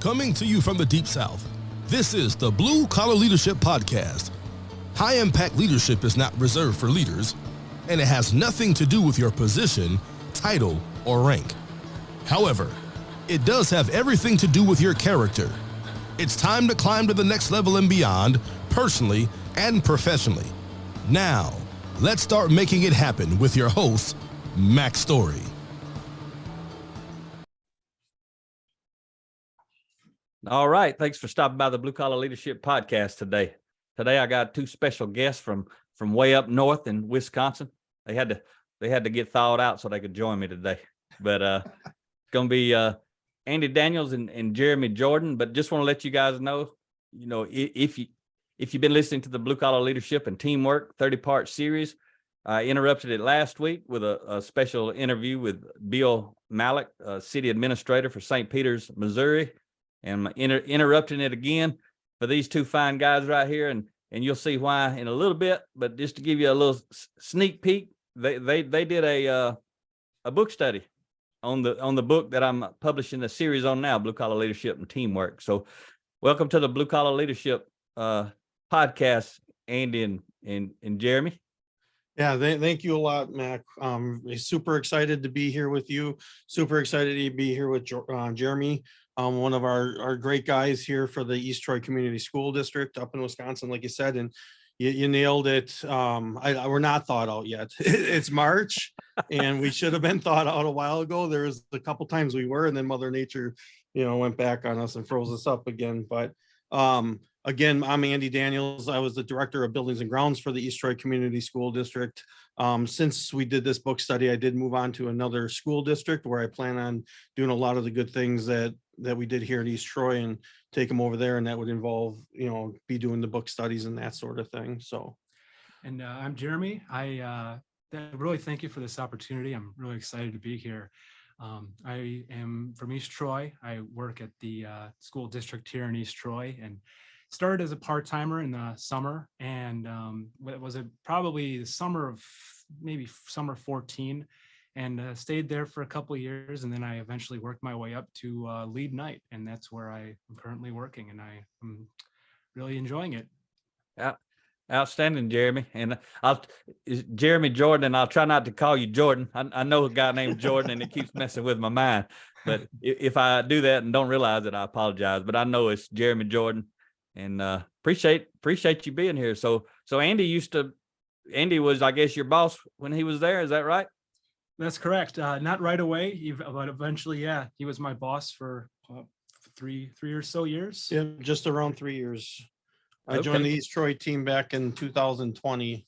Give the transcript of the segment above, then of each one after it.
Coming to you from the Deep South, this is the Blue Collar Leadership Podcast. High-impact leadership is not reserved for leaders, and it has nothing to do with your position, title, or rank. However, it does have everything to do with your character. It's time to climb to the next level and beyond, personally and professionally. Now, let's start making it happen with your host, Mac Story. All right. Thanks for stopping by the Blue Collar Leadership Podcast today. Today, I got two special guests from way up north in Wisconsin. They had to get thawed out so they could join me today. But it's going to be Andy Daniels and Jeremy Jordan. But just want to let you guys know, if you've been listening to the Blue Collar Leadership and Teamwork 30-part series, I interrupted it last week with a special interview with Bill Malik, city administrator for St. Peters, Missouri. And I'm interrupting it again for these two fine guys right here, and you'll see why in a little bit. But just to give you a little sneak peek, they did a book study on the book that I'm publishing a series on now, Blue Collar Leadership and Teamwork. So, welcome to the Blue Collar Leadership Podcast, Andy and Jeremy. Yeah, thank you a lot, Mac. Super excited to be here with you. Super excited to be here with Jeremy. One of our great guys here for the East Troy Community School District up in Wisconsin, like you said, and you nailed it. We're not thought out yet. It's March, and we should have been thought out a while ago. There was a couple times we were, and then Mother Nature, went back on us and froze us up again. But again, I'm Andy Daniels. I was the director of buildings and grounds for the East Troy Community School District. Since we did this book study, I did move on to another school district where I plan on doing a lot of the good things that we did here in East Troy and take them over there. And that would involve, be doing the book studies and that sort of thing. So. And I'm Jeremy. I really thank you for this opportunity. I'm really excited to be here. I am from East Troy. I work at the school district here in East Troy and started as a part-timer in the summer. And probably the summer of 14, and stayed there for a couple of years. And then I eventually worked my way up to lead night. And that's where I am currently working. And I am really enjoying it. Yeah. Outstanding, Jeremy. And Jeremy Jordan, and I'll try not to call you Jordan. I know a guy named Jordan, and it keeps messing with my mind. But if I do that and don't realize it, I apologize. But I know it's Jeremy Jordan, and appreciate you being here. So Andy was, I guess, your boss when he was there. Is that right? That's correct. Not right away, but eventually, yeah, he was my boss for 3 or so years. Yeah, just around 3 years. I joined the East Troy team back in 2020.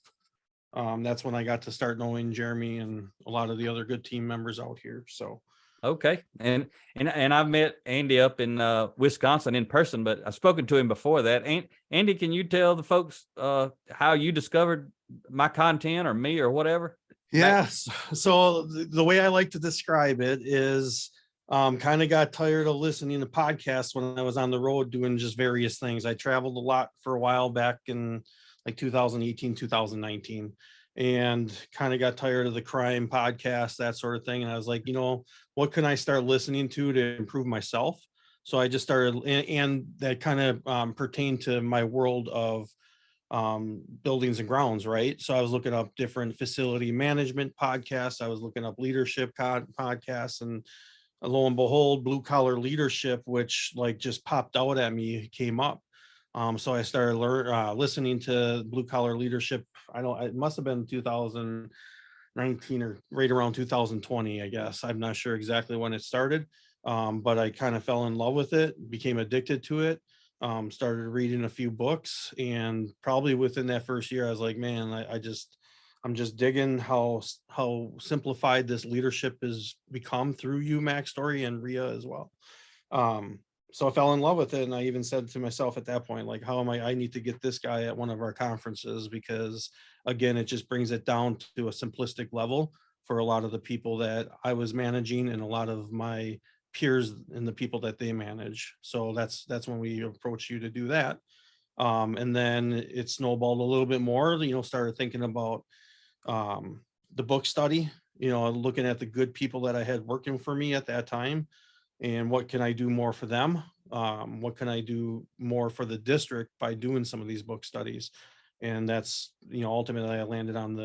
That's when I got to start knowing Jeremy and a lot of the other good team members out here. So. Okay. And I've met Andy up in Wisconsin in person, but I've spoken to him before that. Andy, can you tell the folks how you discovered my content or me or whatever? Yes. So the way I like to describe it is kind of got tired of listening to podcasts when I was on the road doing just various things. I traveled a lot for a while back in like 2018, 2019, and kind of got tired of the crime podcast, that sort of thing. And I was like, what can I start listening to improve myself? So I just started, and that kind of pertained to my world of buildings and grounds, right? So I was looking up different facility management podcasts. I was looking up leadership podcasts, and lo and behold, Blue Collar Leadership, which like just popped out at me, came up. So I started listening to Blue Collar Leadership. It must have been 2019 or right around 2020, I guess. I'm not sure exactly when it started, but I kind of fell in love with it, became addicted to it. Started reading a few books, and probably within that first year, I was like, man, I'm just digging how simplified this leadership has become through you, Mac Story, and Ria as well. So I fell in love with it, and I even said to myself at that point, like, I need to get this guy at one of our conferences, because again, it just brings it down to a simplistic level for a lot of the people that I was managing and a lot of my peers and the people that they manage. So that's when we approached you to do that. And then it snowballed a little bit more, started thinking about the book study, looking at the good people that I had working for me at that time, and what can I do more for them. What can I do more for the district by doing some of these book studies? And that's, ultimately I landed on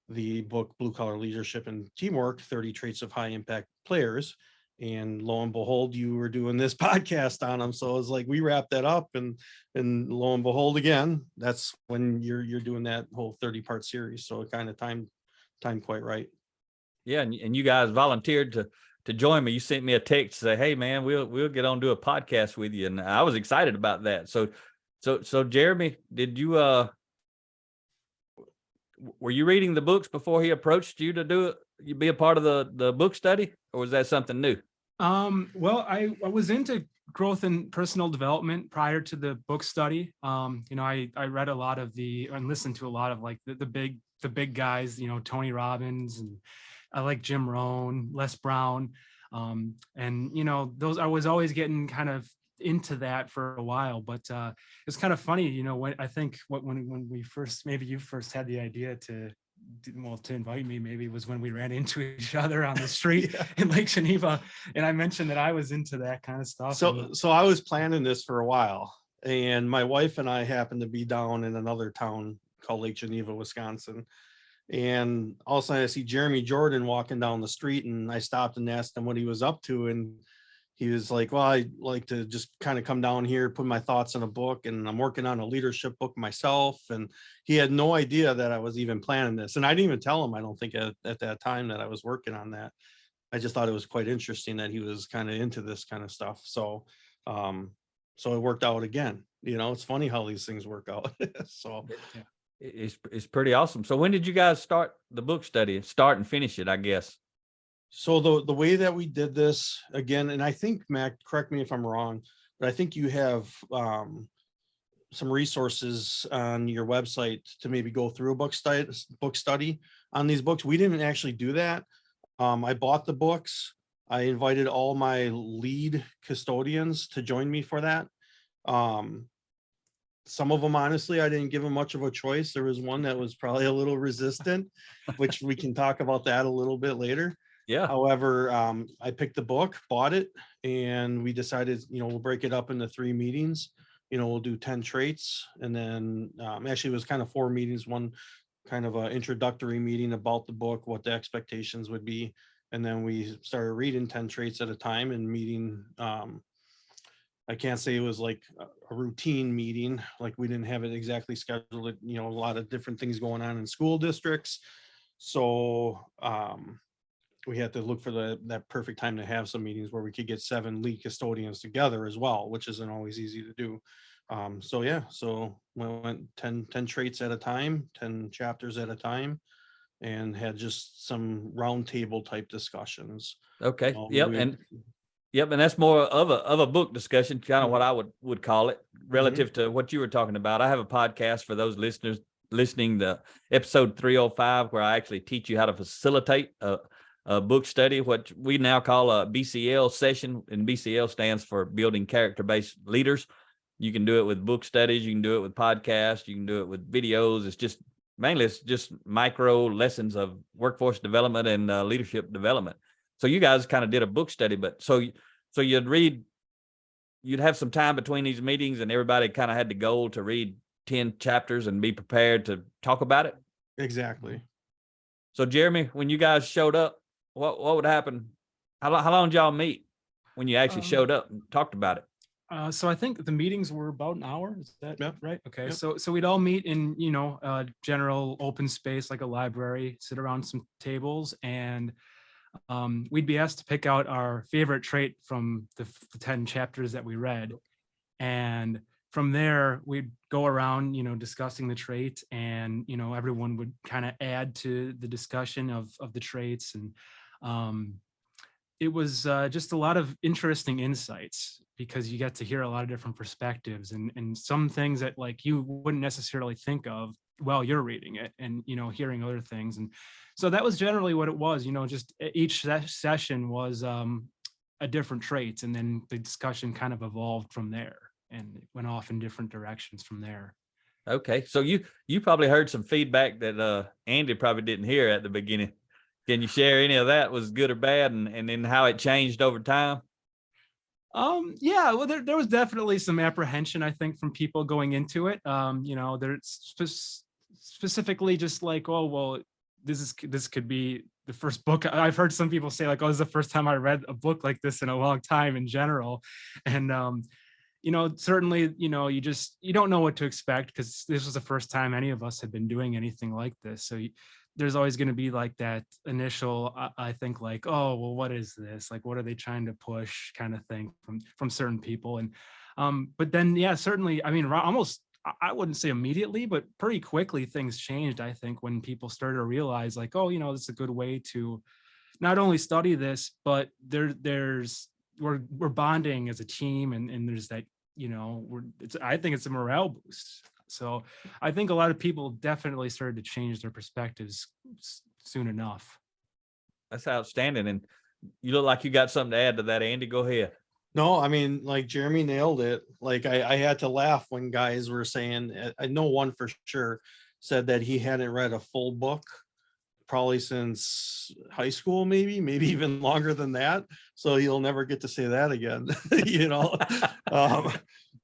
the book Blue Collar Leadership and Teamwork, 30 Traits of High Impact Players. And lo and behold, you were doing this podcast on them. So it was like we wrapped that up, and lo and behold, again, that's when you're doing that whole 30-part series. So it kind of timed quite right. Yeah, and you guys volunteered to join me. You sent me a text to say, "Hey, man, we'll get on do a podcast with you," and I was excited about that. So Jeremy, did you were you reading the books before he approached you to do it? You be a part of the book study, or was that something new? Well, I was into growth and personal development prior to the book study. I read a lot of and listened to a lot of like the big guys, Tony Robbins, and I like Jim Rohn, Les Brown. And those, I was always getting kind of into that for a while, but it's kind of funny, when we first, maybe you first had the idea to invite me, maybe it was when we ran into each other on the street in Lake Geneva, and I mentioned that I was into that kind of stuff. So I was planning this for a while, and my wife and I happened to be down in another town called Lake Geneva, Wisconsin. And all of a sudden I see Jeremy Jordan walking down the street, and I stopped and asked him what he was up to. And he was like, "Well, I like to just kind of come down here, put my thoughts in a book, and I'm working on a leadership book myself." And he had no idea that I was even planning this. And I didn't even tell him, I don't think at that time, that I was working on that. I just thought it was quite interesting that he was kind of into this kind of stuff. So, so it worked out again. It's funny how these things work out. So yeah. It's pretty awesome. So when did you guys start the book study? Start and finish it, I guess. So the way that we did this, again, and I think, Mac, correct me if I'm wrong, but I think you have some resources on your website to maybe go through a book study on these books. We didn't actually do that. I bought the books. I invited all my lead custodians to join me for that. Some of them, honestly, I didn't give them much of a choice. There was one that was probably a little resistant, which we can talk about that a little bit later. Yeah. However, I picked the book, bought it, and we decided, we'll break it up into 3 meetings. We'll do 10 traits, and then actually it was kind of 4 meetings, one kind of an introductory meeting about the book, what the expectations would be. And then we started reading 10 traits at a time and meeting. I can't say it was like a routine meeting, like we didn't have it exactly scheduled, a lot of different things going on in school districts. So we had to look for that perfect time to have some meetings where we could get 7 lead custodians together as well, which isn't always easy to do. So we went 10 traits at a time, 10 chapters at a time, and had just some roundtable type discussions. Okay. Yep. And that's more of a book discussion, kind of what I would call it, relative to what you were talking about. I have a podcast for those listeners listening to episode 305, where I actually teach you how to facilitate a book study, what we now call a BCL session, and BCL stands for Building Character-Based Leaders. You can do it with book studies. You can do it with podcasts. You can do it with videos. It's just micro lessons of workforce development and leadership development. So you guys kind of did a book study, but so you'd have some time between these meetings, and everybody kind of had the goal to read 10 chapters and be prepared to talk about it. Exactly. So Jeremy, when you guys showed up, what would happen? How long did y'all meet when you actually showed up and talked about it? So I think the meetings were about an hour. Is that right? Okay. Yep. So we'd all meet in, general open space, like a library, sit around some tables, and we'd be asked to pick out our favorite trait from the 10 chapters that we read. And from there, we'd go around, discussing the traits, and, everyone would kind of add to the discussion of the traits. And it was just a lot of interesting insights, because you get to hear a lot of different perspectives and some things that like you wouldn't necessarily think of while you're reading it, and, hearing other things. And so that was generally what it was, just each session was a different traits, and then the discussion kind of evolved from there, and it went off in different directions from there. Okay. So you probably heard some feedback that Andy probably didn't hear at the beginning. Can you share any of that, was good or bad, and then how it changed over time? Yeah, well, there was definitely some apprehension, I think, from people going into it. There's specifically just like, oh, well, this could be the first book. I've heard some people say like, oh, this is the first time I read a book like this in a long time in general. And certainly, you don't know what to expect because this was the first time any of us had been doing anything like this. So there's always going to be like that initial, I think, like, oh, well, what is this? Like, what are they trying to push, kind of thing from certain people. And but then, yeah, certainly, I mean, almost, I wouldn't say immediately, but pretty quickly things changed, I think, when people started to realize like, oh, this is a good way to not only study this, but we're bonding as a team, and there's that, I think it's a morale boost. So I think a lot of people definitely started to change their perspectives soon enough. That's outstanding. And you look like you got something to add to that, Andy. Go ahead. No, I mean, like Jeremy nailed it. Like I had to laugh when guys were saying, I know one for sure said that he hadn't read a full book probably since high school, maybe even longer than that. So he'll never get to say that again,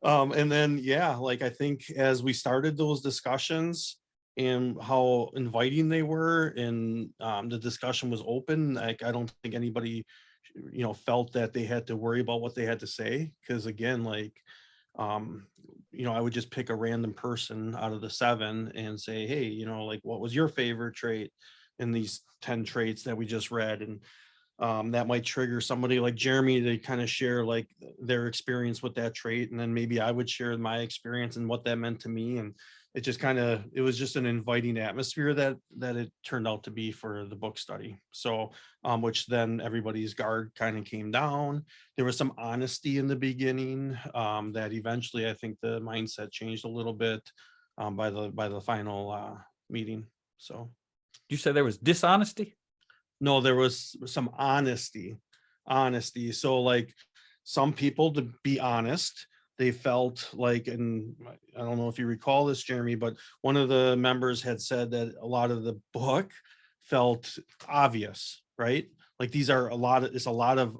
and then, yeah, like I think as we started those discussions and how inviting they were, and the discussion was open, like I don't think anybody felt that they had to worry about what they had to say, because again, like I would just pick a random person out of the 7 and say, hey, like, what was your favorite trait in these 10 traits that we just read? And that might trigger somebody like Jeremy to kind of share like their experience with that trait, and then maybe I would share my experience and what that meant to me. And it just it was just an inviting atmosphere that it turned out to be for the book study. So which then everybody's guard kind of came down. There was some honesty in the beginning that eventually I think the mindset changed a little bit by the final meeting. So You said there was dishonesty? no, there was some honesty. So like some people, to be honest, they felt like, and I don't know if you recall this, Jeremy, but one of the members had said that a lot of the book felt obvious, right? Like it's a lot of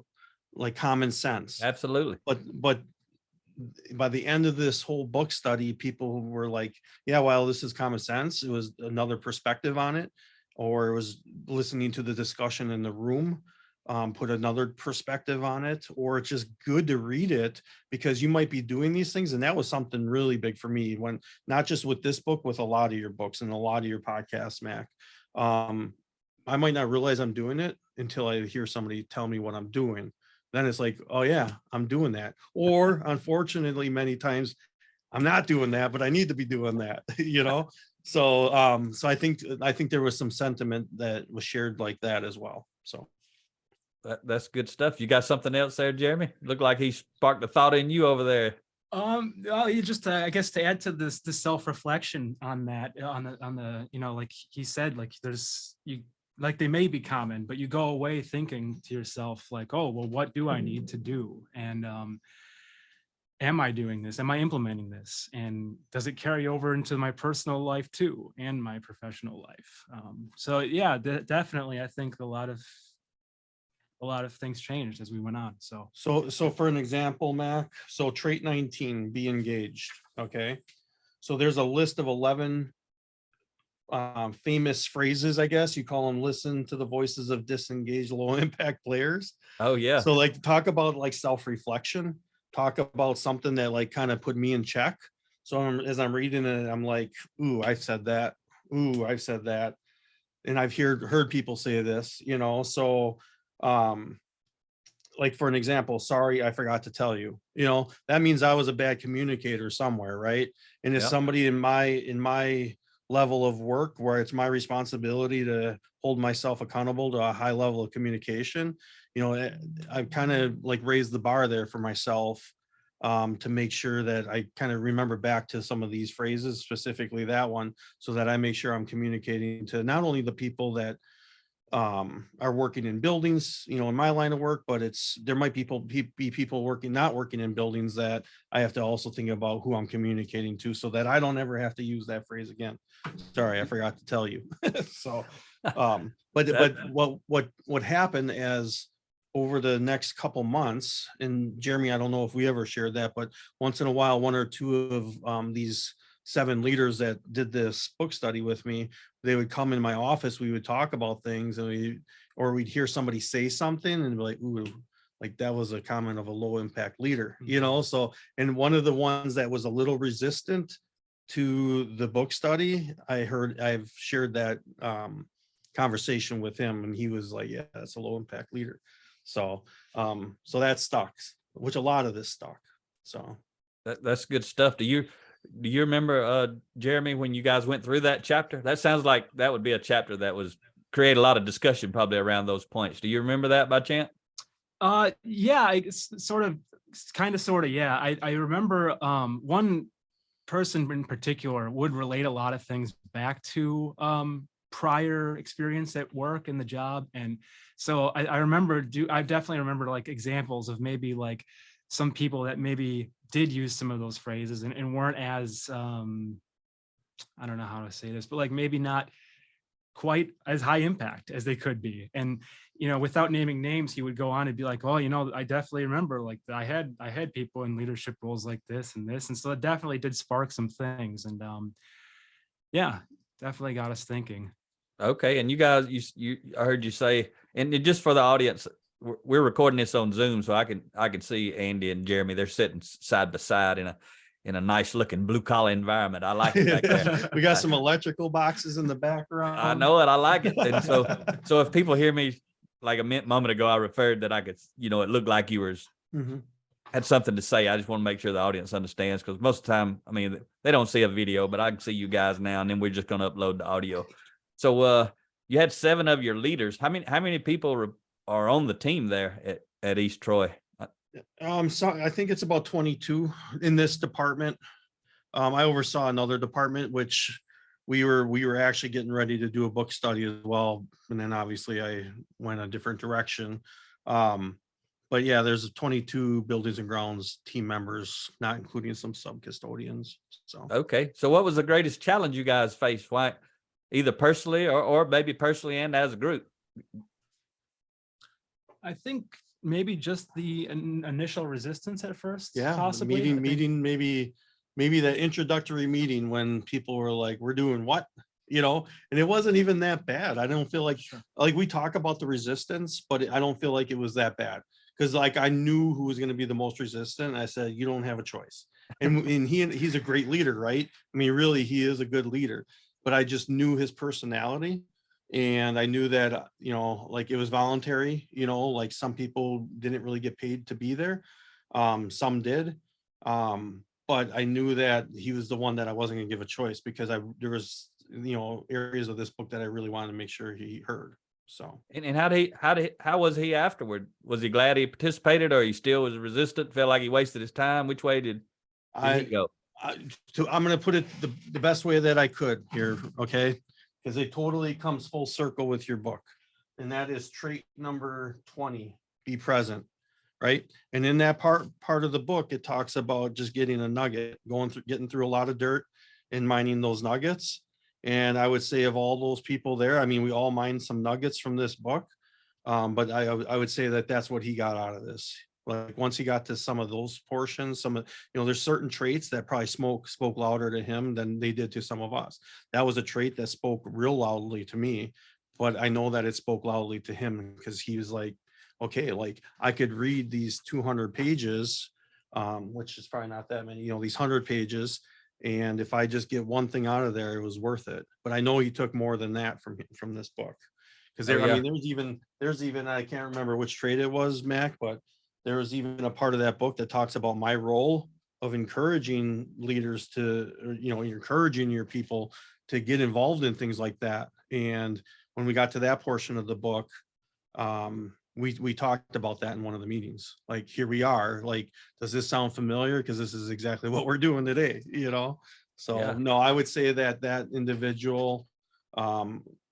like common sense. Absolutely. But by the end of this whole book study, people were like, yeah, well, this is common sense. It was another perspective on it, or it was listening to the discussion in the room, put another perspective on it, or it's just good to read it because you might be doing these things. And that was something really big for me, when not just with this book, with a lot of your books and a lot of your podcasts, Mac. I might not realize I'm doing it until I hear somebody tell me what I'm doing. Then it's like, oh yeah, I'm doing that. Or unfortunately, many times I'm not doing that, but I need to be doing that, So I think there was some sentiment that was shared like that as well. So that's good stuff. You got something else there, Jeremy? Looked like he sparked a thought in you over there. Well, you just I guess to add to this self-reflection on that, on the like he said, like like they may be common, but you go away thinking to yourself like, oh, well, what do I need to do? And am I doing this? Am I implementing this? And does it carry over into my personal life too, and my professional life? So yeah, definitely. I think a lot of things changed as we went on. So for an example, Mac, so trait 19, be engaged. Okay. So there's a list of 11 famous phrases, I guess you call them. Listen to the voices of disengaged, low impact players. Oh yeah. So like talk about like self-reflection, talk about something that like kind of put me in check. So as I'm reading it, I'm like, ooh, I said that. Ooh, I've said that. And I've heard people say this, so like for an example, sorry, I forgot to tell you, that means I was a bad communicator somewhere, right? And if somebody in my level of work where it's my responsibility to hold myself accountable to a high level of communication, I've kind of like raised the bar there for myself, to make sure that I kind of remember back to some of these phrases, specifically that one, so that I make sure I'm communicating to not only the people that are working in buildings, in my line of work, but there might be people not working in buildings that I have to also think about who I'm communicating to, so that I don't ever have to use that phrase again. Sorry, I forgot to tell you. So, but what happened as over the next couple months, and Jeremy, I don't know if we ever shared that, but once in a while, one or two of these 7 leaders that did this book study with me, they would come in my office, we would talk about things, and we'd hear somebody say something and be like, ooh, like that was a comment of a low impact leader, you know? So, and one of the ones that was a little resistant to the book study, I've shared that conversation with him, and he was like, yeah, that's a low impact leader. So, so that stuck, which a lot of this stuck. So That's good stuff. Do you remember, Jeremy, when you guys went through that chapter? That sounds like that would be a chapter that was create a lot of discussion probably around those points. Do you remember that by chance? Yeah, sort of. Yeah, I remember one person in particular would relate a lot of things back to prior experience at work and the job. And so I definitely remember like examples of maybe like some people that maybe did use some of those phrases and weren't as, I don't know how to say this, but like maybe not quite as high impact as they could be. And, you know, without naming names, he would go on and be like, oh, you know, I definitely remember like I had people in leadership roles like this and this. And so it definitely did spark some things. And yeah, definitely got us thinking. Okay. And you guys, I heard you say, and just for the audience, we're recording this on Zoom, so I can see Andy and Jeremy. They're sitting side by side in a nice looking blue collar environment. I like it back there. We got some electrical boxes in the background. I know it. I like it. And so if people hear me like a moment ago, I referred that I could, you know, it looked like you had something to say. I just want to make sure the audience understands, because most of the time, I mean, they don't see a video, but I can see you guys now, and then we're just going to upload the audio. So you had 7 of your leaders. How many people are on the team there at East Troy? So I think it's about 22 in this department. I oversaw another department, which we were actually getting ready to do a book study as well. And then obviously I went a different direction. But yeah, there's 22 buildings and grounds team members, not including some sub custodians. So okay. So what was the greatest challenge you guys faced? Why, either personally or maybe personally and as a group? I think maybe just the initial resistance at first. Yeah, possibly meeting, maybe that introductory meeting when people were like, we're doing what, you know, and it wasn't even that bad. I don't feel like, like we talk about the resistance, but I don't feel like it was that bad. Cause like I knew who was going to be the most resistant. I said, you don't have a choice. And he's a great leader, right? I mean, really, he is a good leader, but I just knew his personality. And I knew that, you know, like it was voluntary, you know, like some people didn't really get paid to be there. Some did. But I knew that he was the one that I wasn't gonna give a choice, because there was, you know, areas of this book that I really wanted to make sure he heard. So. And how was he afterward? Was he glad he participated, or he still was resistant, felt like he wasted his time? Which way did he go? I'm going to put it the best way that I could here. Okay. Because it totally comes full circle with your book. And that is trait number 20, be present. Right. And in that part of the book, it talks about just getting a nugget, getting through a lot of dirt and mining those nuggets. And I would say of all those people there, I mean, we all mined some nuggets from this book. But I would say that that's what he got out of this. Like once he got to some of those portions, some of, you know, there's certain traits that probably spoke louder to him than they did to some of us. That was a trait that spoke real loudly to me, but I know that it spoke loudly to him, because he was like, okay, like I could read these 200 pages, which is probably not that many, you know, these 100 pages. And if I just get one thing out of there, it was worth it. But I know he took more than that from this book. Because there, I mean, there's even, I can't remember which trait it was, Mac, but there was even a part of that book that talks about my role of encouraging leaders to, you know, encouraging your people to get involved in things like that. And when we got to that portion of the book, we talked about that in one of the meetings. Like, here we are, like, does this sound familiar? Because this is exactly what we're doing today, you know? So yeah. No, I would say that individual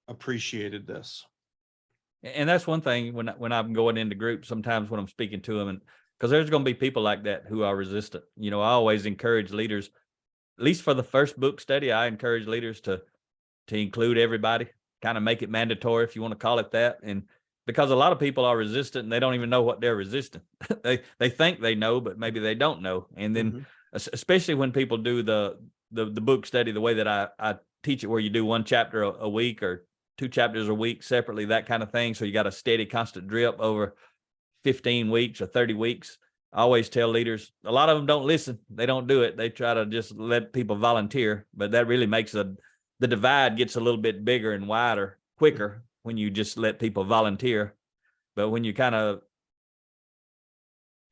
appreciated this. And that's one thing when I'm going into groups, sometimes when I'm speaking to them, and because there's going to be people like that who are resistant. You know, I always encourage leaders, at least for the first book study, I encourage leaders to include everybody, kind of make it mandatory, if you want to call it that. And because a lot of people are resistant and they don't even know what they're resisting. They think they know, but maybe they don't know. And then especially when people do the book study the way that I teach it, where you do one chapter a week or 2 chapters a week separately, that kind of thing. So you got a steady, constant drip over 15 weeks or 30 weeks. I always tell leaders, a lot of them don't listen. They don't do it. They try to just let people volunteer, but that really makes the divide gets a little bit bigger and wider quicker when you just let people volunteer. But when you kind of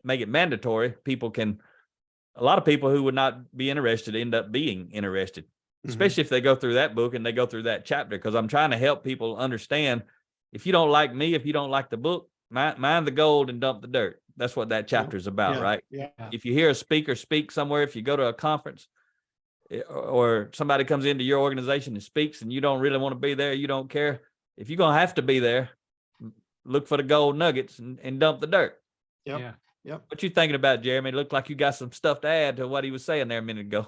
make it mandatory, a lot of people who would not be interested end up being interested, especially if they go through that book and they go through that chapter. Because I'm trying to help people understand, if you don't like me, if you don't like the book, mind the gold and dump the dirt. That's what that chapter is about, right? Yeah. If you hear a speaker speak somewhere, if you go to a conference or somebody comes into your organization and speaks and you don't really want to be there, you don't care, if you're going to have to be there, look for the gold nuggets and dump the dirt. Yep. Yeah. Yep. What you thinking about, Jeremy? It looked like you got some stuff to add to what he was saying there a minute ago.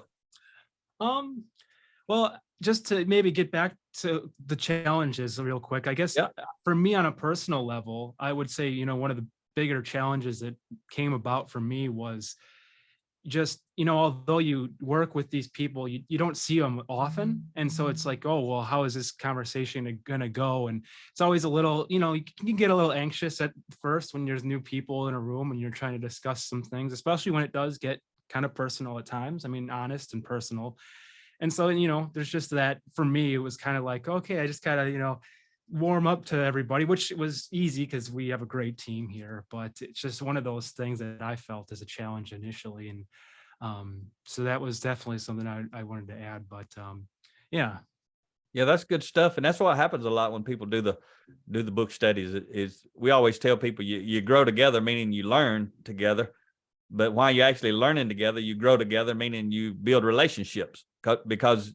Well, just to maybe get back to the challenges real quick, I guess for me on a personal level, I would say, one of the bigger challenges that came about for me was just, although you work with these people, you don't see them often. And so it's like, oh, well, how is this conversation going to go? And it's always a little, you can get a little anxious at first when there's new people in a room and you're trying to discuss some things, especially when it does get kind of personal at times. I mean, honest and personal. And so, there's just that. For me, it was kind of like, okay, I just kind of, warm up to everybody, which was easy because we have a great team here, but it's just one of those things that I felt as a challenge initially. And so that was definitely something I wanted to add, but yeah, that's good stuff. And that's what happens a lot when people do the book studies. Is we always tell people you grow together, meaning you learn together. But while you're actually learning together, you grow together, meaning you build relationships, because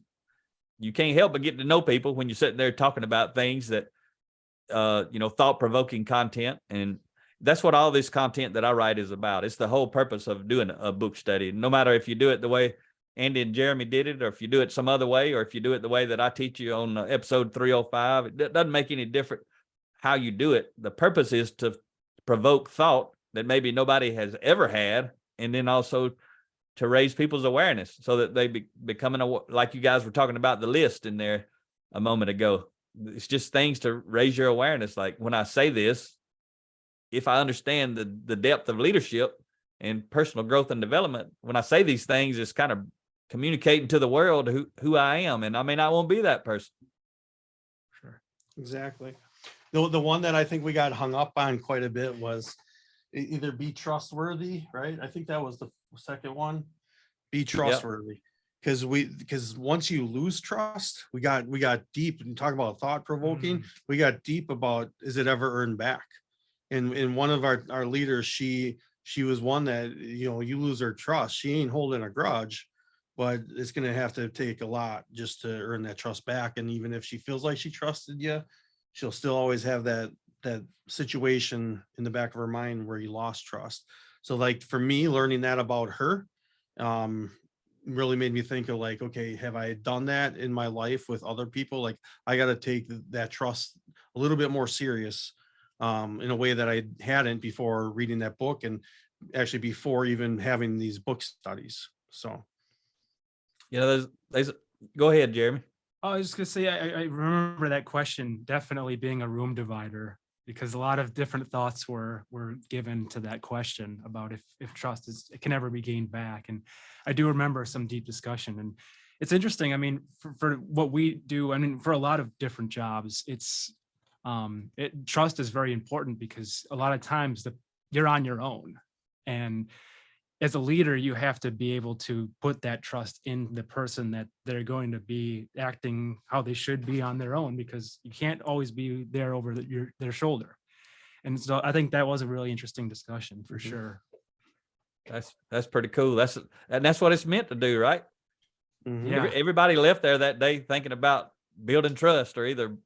you can't help but get to know people when you're sitting there talking about things that, thought-provoking content. And that's what all this content that I write is about. It's the whole purpose of doing a book study. No matter if you do it the way Andy and Jeremy did it, or if you do it some other way, or if you do it the way that I teach you on episode 305, it doesn't make any difference how you do it. The purpose is to provoke thought that maybe nobody has ever had, and then also to raise people's awareness so that they becoming like you guys were talking about the list in there a moment ago. It's just things to raise your awareness. Like when I say this, if I understand the depth of leadership and personal growth and development, when I say these things, it's kind of communicating to the world who I am. And I may not want to be that person. Sure. Exactly. The one that I think we got hung up on quite a bit was either be trustworthy, right? I think that was the second one. Be trustworthy. Because once you lose trust, we got deep and talk about thought provoking. We got deep about, is it ever earned back? And one of our leaders, she was one that, you lose her trust. She ain't holding a grudge, but it's going to have to take a lot just to earn that trust back. And even if she feels like she trusted you, she'll still always have that situation in the back of her mind where you lost trust. So like for me, learning that about her, really made me think of like, okay, have I done that in my life with other people? Like I got to take that trust a little bit more serious, in a way that I hadn't before reading that book, and actually before even having these book studies. So. There's go ahead, Jeremy. I was just gonna say, I remember that question definitely being a room divider, because a lot of different thoughts were given to that question about if trust can ever be gained back. And I do remember some deep discussion. And it's interesting. I mean, for what we do, I mean, for a lot of different jobs, trust is very important, because a lot of times you're on your own. And as a leader, you have to be able to put that trust in the person that they're going to be acting how they should be on their own, because you can't always be there over their shoulder. And so I think that was a really interesting discussion for sure. That's pretty cool. That's what it's meant to do, right? Yeah. Everybody left there that day thinking about building trust or either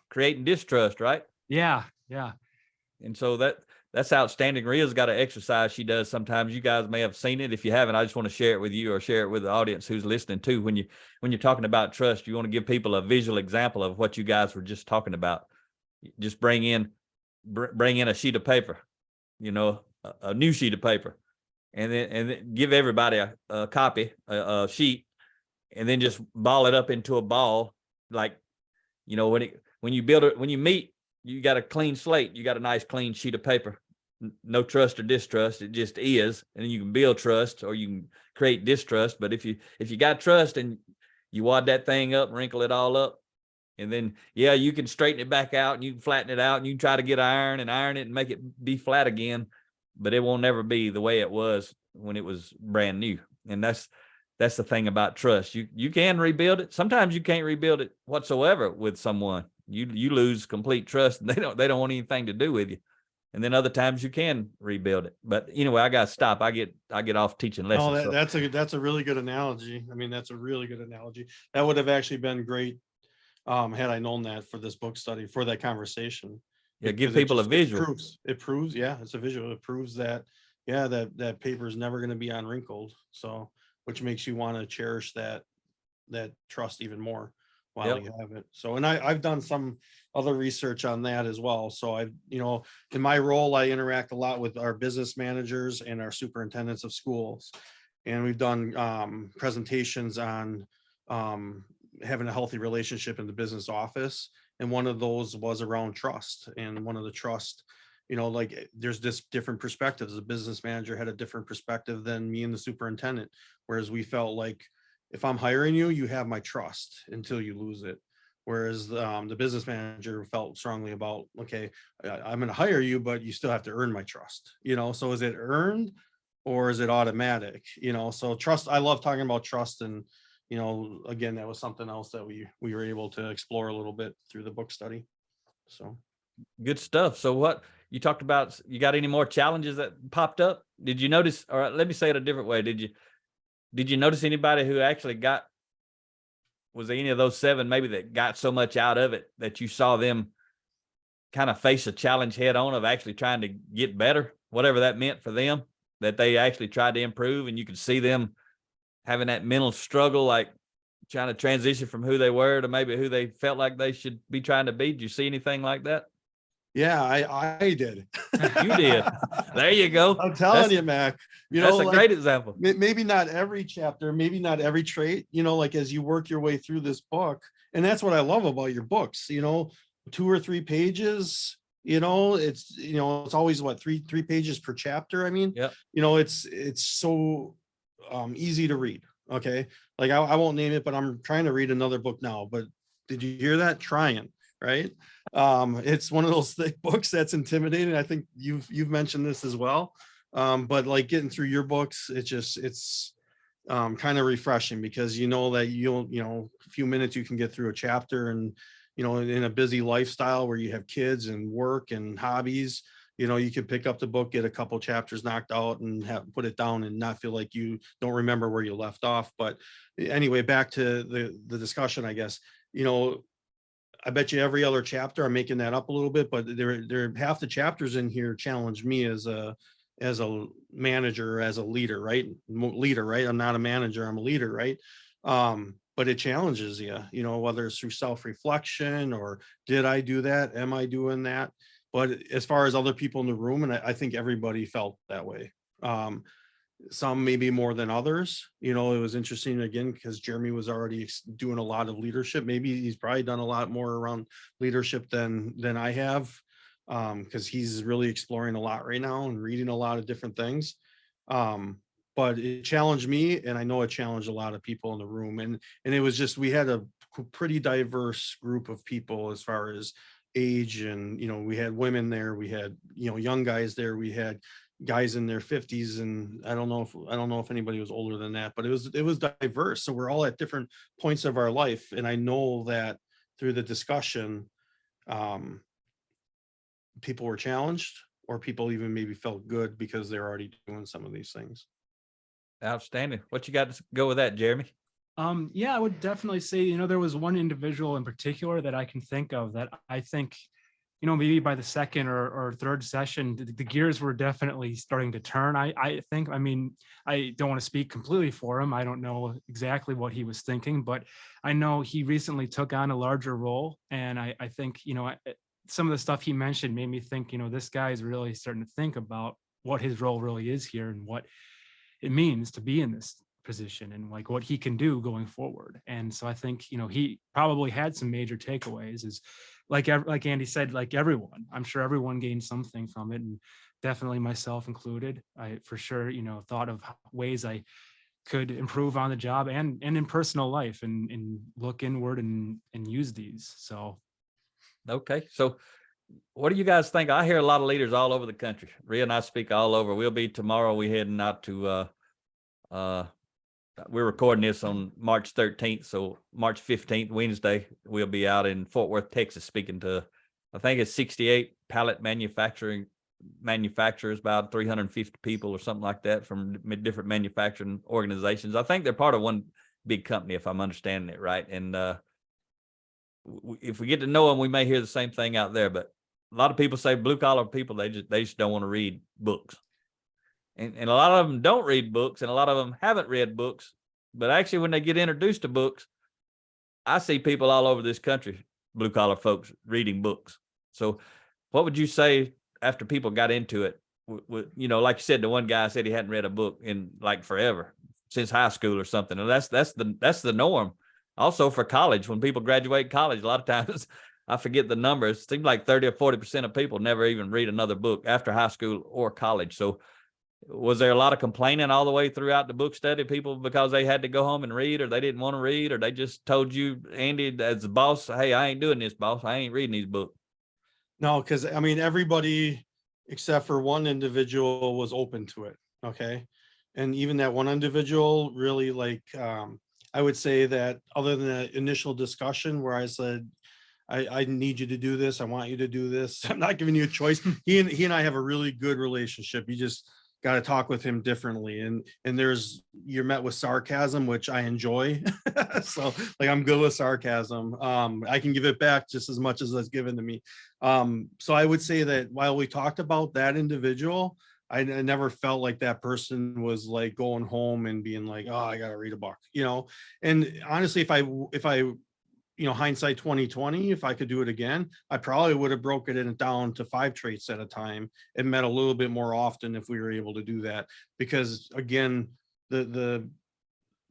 creating distrust, right? Yeah. And so that's outstanding. Ria's got an exercise she does sometimes. You guys may have seen it. If you haven't, I just want to share it with you or share it with the audience who's listening too. When you're talking about trust, you want to give people a visual example of what you guys were just talking about. Just bring in bring in a sheet of paper, a new sheet of paper, and then give everybody a copy, a sheet, and then just ball it up into a ball. Like, when you meet, you got a clean slate, you got a nice clean sheet of paper, no trust or distrust. It just is. And you can build trust or you can create distrust. But if you got trust and you wad that thing up, wrinkle it all up, and then, you can straighten it back out and you can flatten it out and you can try to get iron it and make it be flat again, but it won't ever be the way it was when it was brand new. And that's the thing about trust. You can rebuild it. Sometimes you can't rebuild it whatsoever with someone. You lose complete trust and they don't want anything to do with you. And then other times you can rebuild it. But anyway, I got to stop. I get off teaching lessons. Oh, that's a really good analogy. I mean, that's a really good analogy. That would have actually been great had I known that for this book study, for that conversation. Yeah, give people a visual. It proves, it's a visual. It proves that, that paper is never going to be unwrinkled. So, which makes you want to cherish that trust even more while you have it. So, and I've done some other research on that as well. So in my role, I interact a lot with our business managers and our superintendents of schools. And we've done presentations on having a healthy relationship in the business office. And one of those was around trust. And one of the trust, like there's this different perspectives. The business manager had a different perspective than me and the superintendent. Whereas we felt like, if I'm hiring you, you have my trust until you lose it. Whereas the business manager felt strongly about, okay, I'm going to hire you, but you still have to earn my trust. So is it earned or is it automatic? So trust, I love talking about trust. And, again, that was something else that we were able to explore a little bit through the book study. So good stuff. So what you talked about, you got any more challenges that popped up? Did you notice, or let me say it a different way. Did you notice anybody who actually was there any of those 7 maybe that got so much out of it that you saw them kind of face a challenge head on of actually trying to get better, whatever that meant for them, that they actually tried to improve, and you could see them having that mental struggle, like trying to transition from who they were to maybe who they felt like they should be trying to be? Did you see anything like that? Yeah, I did. You did. There you go. I'm telling you, Mac. That's a great example. Maybe not every chapter, maybe not every trait, like as you work your way through this book. And that's what I love about your books, 2 or 3 pages, it's always what, three pages per chapter. I mean, it's so easy to read. Okay. Like I won't name it, but I'm trying to read another book now, but did you hear that? Trying, right? It's one of those thick books that's intimidating. I think you've mentioned this as well. But like getting through your books, it's kind of refreshing because that a few minutes you can get through a chapter, and in a busy lifestyle where you have kids and work and hobbies, you could pick up the book, get a couple chapters knocked out and put it down and not feel like you don't remember where you left off. But anyway, back to the discussion, I guess, I bet you every other chapter, I'm making that up a little bit, but there half the chapters in here challenge me as a manager, as a leader, right? I'm not a manager, I'm a leader, right? But it challenges you, whether it's through self-reflection or did I do that? Am I doing that? But as far as other people in the room, and I think everybody felt that way. Some maybe more than others. It was interesting again because Jeremy was already doing a lot of leadership. Maybe he's probably done a lot more around leadership than I have, because he's really exploring a lot right now and reading a lot of different things. But it challenged me, and I know it challenged a lot of people in the room. And it was just, we had a pretty diverse group of people as far as age, and we had women there, we had young guys there, we had guys in their 50s, and I don't know if anybody was older than that, but it was diverse. So we're all at different points of our life, and I know that through the discussion, people were challenged, or people even maybe felt good because they're already doing some of these things. Outstanding. What you got to go with that, Jeremy? Yeah, I would definitely say, there was one individual in particular that I can think of that I think, maybe by the second or third session, the gears were definitely starting to turn. I think, I don't want to speak completely for him. I don't know exactly what he was thinking, but I know he recently took on a larger role. And I think, some of the stuff he mentioned made me think, this guy is really starting to think about what his role really is here and what it means to be in this position and like what he can do going forward. And so I think, he probably had some major takeaways, is like Andy said, like everyone, I'm sure everyone gained something from it, and definitely myself included. I for sure, thought of ways I could improve on the job and in personal life, and look inward and use these. So. Okay. So what do you guys think? I hear a lot of leaders all over the country. Rhea and I speak all over. We'll be tomorrow. We heading out to, we're recording this on March 13th. So March 15th, Wednesday, we'll be out in Fort Worth, Texas, speaking to, I think it's 68 pallet manufacturers, about 350 people or something like that from different manufacturing organizations. I think they're part of one big company, if I'm understanding it right. And if we get to know them, we may hear the same thing out there. But a lot of people say blue collar people, they just don't want to read books. And a lot of them don't read books, and a lot of them haven't read books. But actually, when they get introduced to books, I see people all over this country, blue collar folks, reading books. So what would you say after people got into it? Like you said, the one guy said he hadn't read a book in like forever, since high school or something. And that's the norm. Also for college, when people graduate college, a lot of times, I forget the numbers, it seems like 30 or 40% of people never even read another book after high school or college. So was there a lot of complaining all the way throughout the book study, people because they had to go home and read, or they didn't want to read, or they just told you, Andy, as the boss, hey, I ain't doing this, boss, I ain't reading these books? No, because I mean, everybody except for one individual was open to it. Okay. And even that one individual really, like, I would say that other than the initial discussion where I said, I need you to do this, I want you to do this, I'm not giving you a choice. He and I have a really good relationship. You just got to talk with him differently. And you're met with sarcasm, which I enjoy. So like, I'm good with sarcasm. I can give it back just as much as it's given to me. So I would say that while we talked about that individual, I never felt like that person was like going home and being like, oh, I got to read a book, and honestly, if I hindsight 2020, if I could do it again, I probably would have broken it down to 5 traits at a time and met a little bit more often if we were able to do that. Because again, the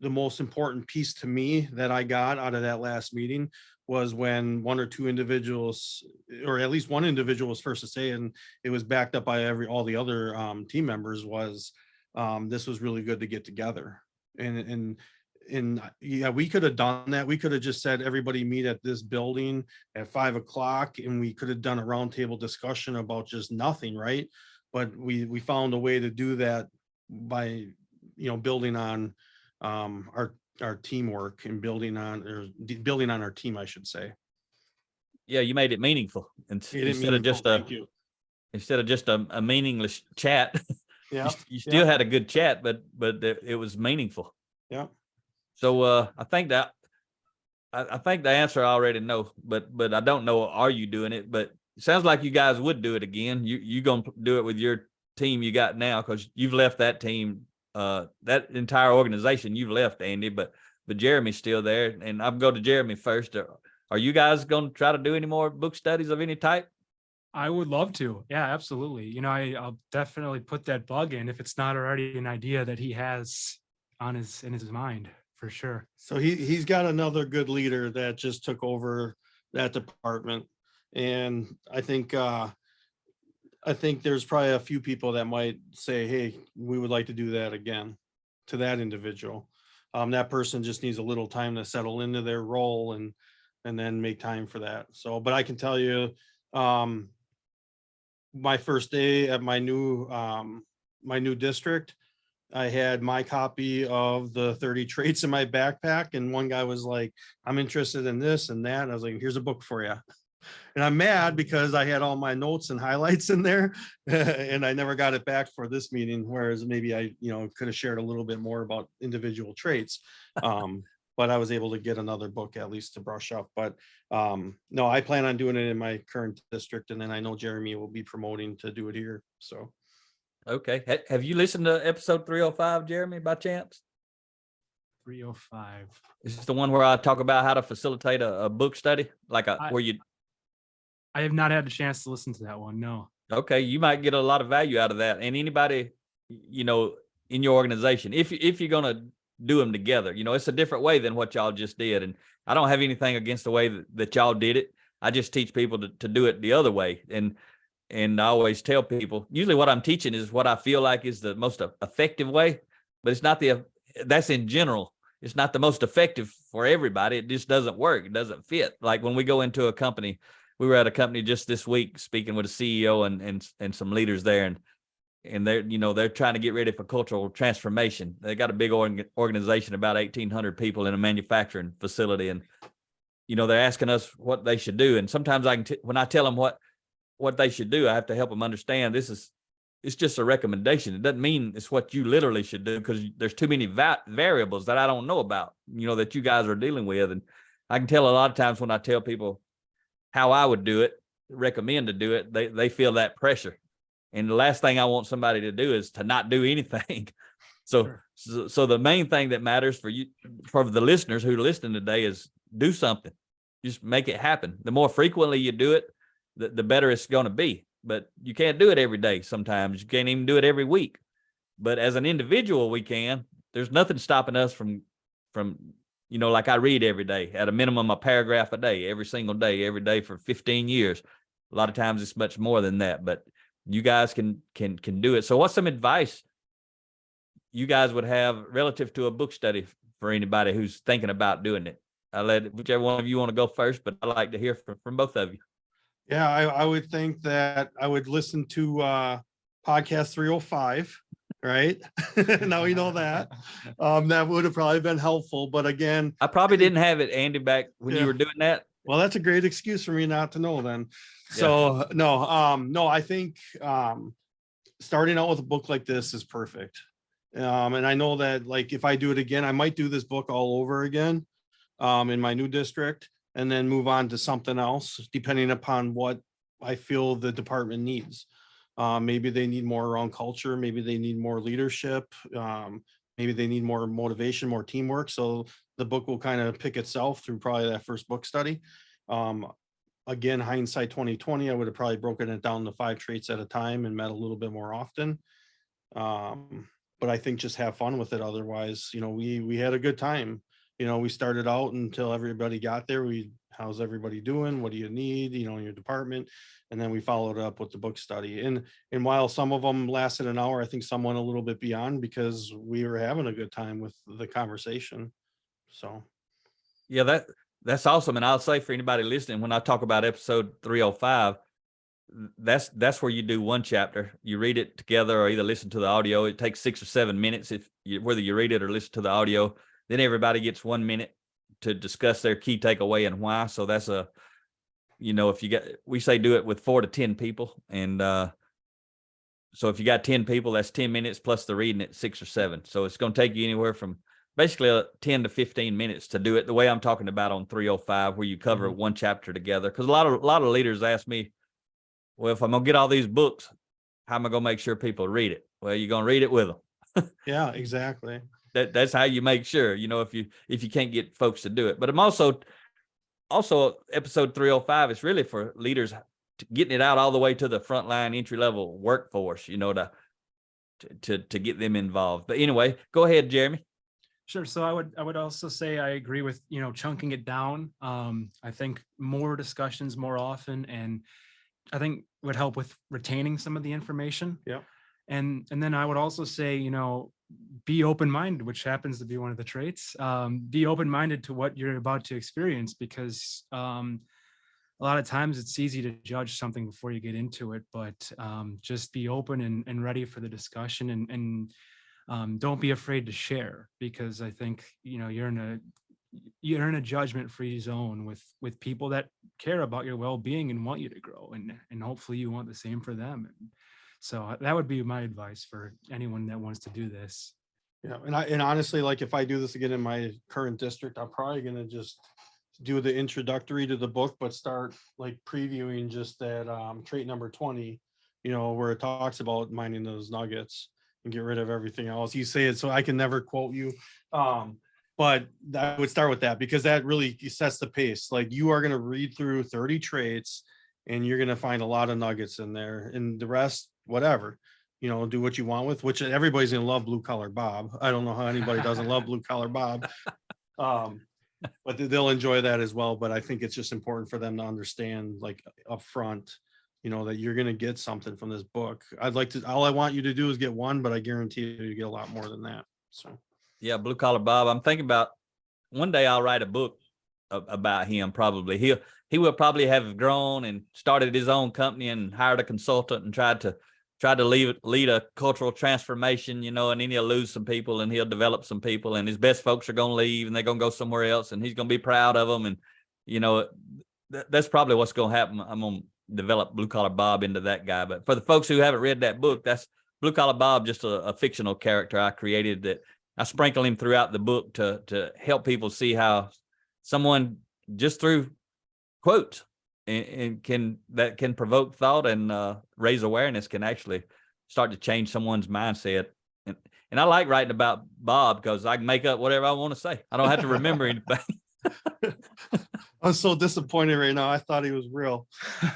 most important piece to me that I got out of that last meeting was when one or two individuals, or at least one individual, was first to say, and it was backed up by all the other team members, was this was really good to get together. And yeah, we could have done that. We could have just said, everybody meet at this building at 5 o'clock, and we could have done a roundtable discussion about just nothing, right? But we found a way to do that by, building on our teamwork and building on our team, I should say. Yeah, you made it meaningful, instead of just a meaningless chat. Yeah, you still had a good chat, but it was meaningful. Yeah. So I think the answer I already know, but I don't know, are you doing it? But it sounds like you guys would do it again. You gonna do it with your team you got now, because you've left that team, that entire organization you've left, Andy, but Jeremy's still there. And I'll go to Jeremy first. Are you guys going to try to do any more book studies of any type? I would love to. Yeah, absolutely. I'll definitely put that bug in if it's not already an idea that he has in his mind, for sure. So he's got another good leader that just took over that department. And I think there's probably a few people that might say, hey, we would like to do that again to that individual. That person just needs a little time to settle into their role and then make time for that. So, but I can tell you, my first day at my new district, I had my copy of the 30 traits in my backpack, and one guy was like, I'm interested in this and that. And I was like, here's a book for you. And I'm mad because I had all my notes and highlights in there and I never got it back for this meeting. Whereas maybe I, could have shared a little bit more about individual traits. But I was able to get another book at least to brush up. But no, I plan on doing it in my current district. And then I know Jeremy will be promoting to do it here. So. Okay. Have you listened to episode 305, Jeremy, by chance? 305. This is the one where I talk about how to facilitate a book study, like where you. I have not had a chance to listen to that one. No. Okay, you might get a lot of value out of that. And anybody, in your organization, if you're gonna do them together, it's a different way than what y'all just did. And I don't have anything against the way that y'all did it. I just teach people to do it the other way. And I always tell people, usually what I'm teaching is what I feel like is the most effective way, but it's not that's in general. It's not the most effective for everybody. It just doesn't work. It doesn't fit. Like when we go into a company, we were at a company just this week speaking with a CEO and some leaders there, and they're trying to get ready for cultural transformation. They got a big organization, about 1,800 people in a manufacturing facility, and they're asking us what they should do. And sometimes when I tell them what they should do, I have to help them understand it's just a recommendation. It doesn't mean it's what you literally should do, because there's too many variables that I don't know about, that you guys are dealing with. And I can tell a lot of times when I tell people how I would do it, recommend to do it, they feel that pressure. And the last thing I want somebody to do is to not do anything. So the main thing that matters for you, for the listeners who are listening today, is do something. Just make it happen. The more frequently you do it, the better it's going to be. But you can't do it every day. Sometimes you can't even do it every week. But as an individual, we can. There's nothing stopping us from like I read every day, at a minimum a paragraph a day, every single day, every day for 15 years. A lot of times it's much more than that, but you guys can do it. So what's some advice you guys would have relative to a book study for anybody who's thinking about doing it? I'll let whichever one of you want to go first, but I'd like to hear from both of you. Yeah, I would think that I would listen to podcast 305, right? Now we know that. That would have probably been helpful. But again, I probably didn't have it, Andy, back when you were doing that. Well, that's a great excuse for me not to know then. So no, I think starting out with a book like this is perfect. And I know that, like, if I do it again, I might do this book all over again in my new district, and then move on to something else, depending upon what I feel the department needs. Maybe they need more around culture. Maybe they need more leadership. Maybe they need more motivation, more teamwork. So the book will kind of pick itself through probably that first book study. Again, hindsight 2020, I would have probably broken it down to 5 traits at a time and met a little bit more often. But I think just have fun with it. Otherwise, we had a good time. We started out until everybody got there. How's everybody doing? What do you need, in your department? And then we followed up with the book study. And while some of them lasted an hour, I think some went a little bit beyond, because we were having a good time with the conversation. So. Yeah, that's awesome. And I'll say for anybody listening, when I talk about episode 305, that's where you do one chapter. You read it together or either listen to the audio. It takes 6 or 7 minutes whether you read it or listen to the audio. Then everybody gets 1 minute to discuss their key takeaway and why. So that's we say do it with 4 to 10 people. And so if you got 10 people, that's 10 minutes plus the reading at 6 or 7. So it's going to take you anywhere from basically 10 to 15 minutes to do it the way I'm talking about on 305, where you cover one chapter together. Because a lot of leaders ask me, well, if I'm going to get all these books, how am I going to make sure people read it? Well, you're going to read it with them. Yeah, exactly. That's how you make sure, if you can't get folks to do it. But I'm also episode 305 is really for leaders getting it out all the way to the frontline entry level workforce, to get them involved. But anyway, go ahead, Jeremy. Sure. So I would also say I agree with, chunking it down. I think more discussions more often, and I think would help with retaining some of the information. Yeah. And then I would also say, be open-minded, which happens to be one of the traits. Be open-minded to what you're about to experience, because a lot of times it's easy to judge something before you get into it, but just be open and ready for the discussion, and don't be afraid to share, because I think, you're in a judgment-free zone with people that care about your well-being and want you to grow, and hopefully you want the same for them. And so that would be my advice for anyone that wants to do this. Yeah, and honestly, like, if I do this again in my current district, I'm probably going to just do the introductory to the book, but start like previewing just that trait number 20, where it talks about mining those nuggets and get rid of everything else. You say it so I can never quote you. But I would start with that, because that really sets the pace. Like, you are going to read through 30 traits and you're going to find a lot of nuggets in there, and the rest, whatever, do what you want with, which everybody's going to love Blue Collar Bob. I don't know how anybody doesn't love Blue Collar Bob. But they'll enjoy that as well. But I think it's just important for them to understand, like, up front, that you're going to get something from this book. All I want you to do is get one, but I guarantee you get a lot more than that. So Yeah, Blue Collar Bob. I'm thinking about one day I'll write a book about him. Probably he will probably have grown and started his own company and hired a consultant and tried to lead a cultural transformation, and then he'll lose some people and he'll develop some people, and his best folks are going to leave and they're going to go somewhere else, and he's going to be proud of them. And, that's probably what's going to happen. I'm going to develop Blue Collar Bob into that guy. But for the folks who haven't read that book, that's Blue Collar Bob, just a fictional character I created that I sprinkle him throughout the book to help people see how someone just through quotes and can provoke thought and raise awareness can actually start to change someone's mindset. And I like writing about Bob because I can make up whatever I want to say. I don't have to remember anything. I'm so disappointed right now. I thought he was real.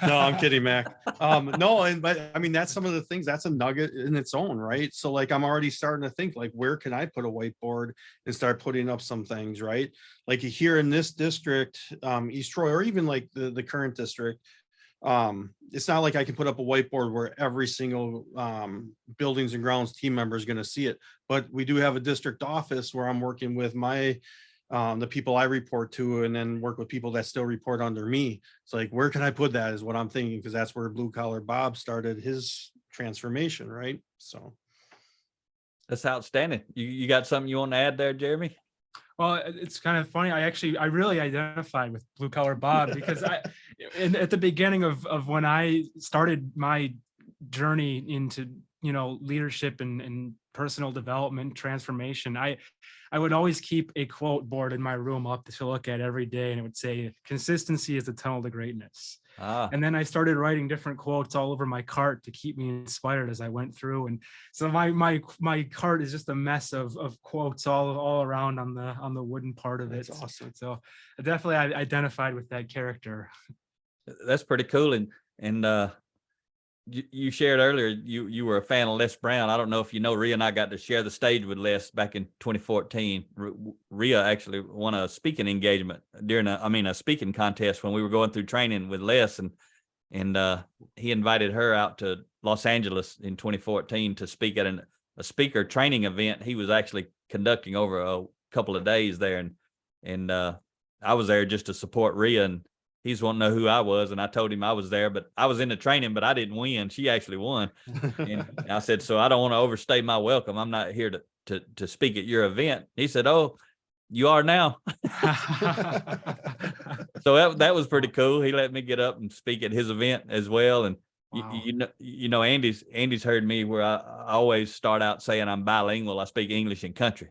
No, I'm kidding, Mac. No, but I mean, that's some of the things, that's a nugget in its own, right? So like, I'm already starting to think, like, where can I put a whiteboard and start putting up some things, right? Like here in this district, East Troy, or even like the current district, it's not like I can put up a whiteboard where every single buildings and grounds team member is going to see it, but we do have a district office where I'm working with the people I report to, and then work with people that still report under me. It's like, where can I put that is what I'm thinking, because that's where Blue Collar Bob started his transformation, right? So that's outstanding. You got something you want to add there, Jeremy? Well, it's kind of funny. I really identified with Blue Collar Bob because at the beginning of when I started my journey into, leadership and personal development, transformation, I would always keep a quote board in my room up to look at every day, and it would say, "Consistency is the tunnel to greatness." And then I started writing different quotes all over my cart to keep me inspired as I went through. And so my cart is just a mess of quotes all around on the wooden part of it. That's awesome. So definitely I identified with that character. That's pretty cool. And you shared earlier you were a fan of Les Brown. I don't know if you know, Rhea and I got to share the stage with Les back in 2014. Rhea actually won a speaking engagement during a speaking contest when we were going through training with Les, and he invited her out to Los Angeles in 2014 to speak at a speaker training event he was actually conducting over a couple of days there, and I was there just to support Rhea, and he's wanting to know who I was, and I told him I was there, but I was in the training, but I didn't win. She actually won. And I said, so I don't want to overstay my welcome. I'm not here to speak at your event. He said, "Oh, you are now." So that was pretty cool. He let me get up and speak at his event as well. And wow. Andy's heard me where I always start out saying I'm bilingual. I speak English and country.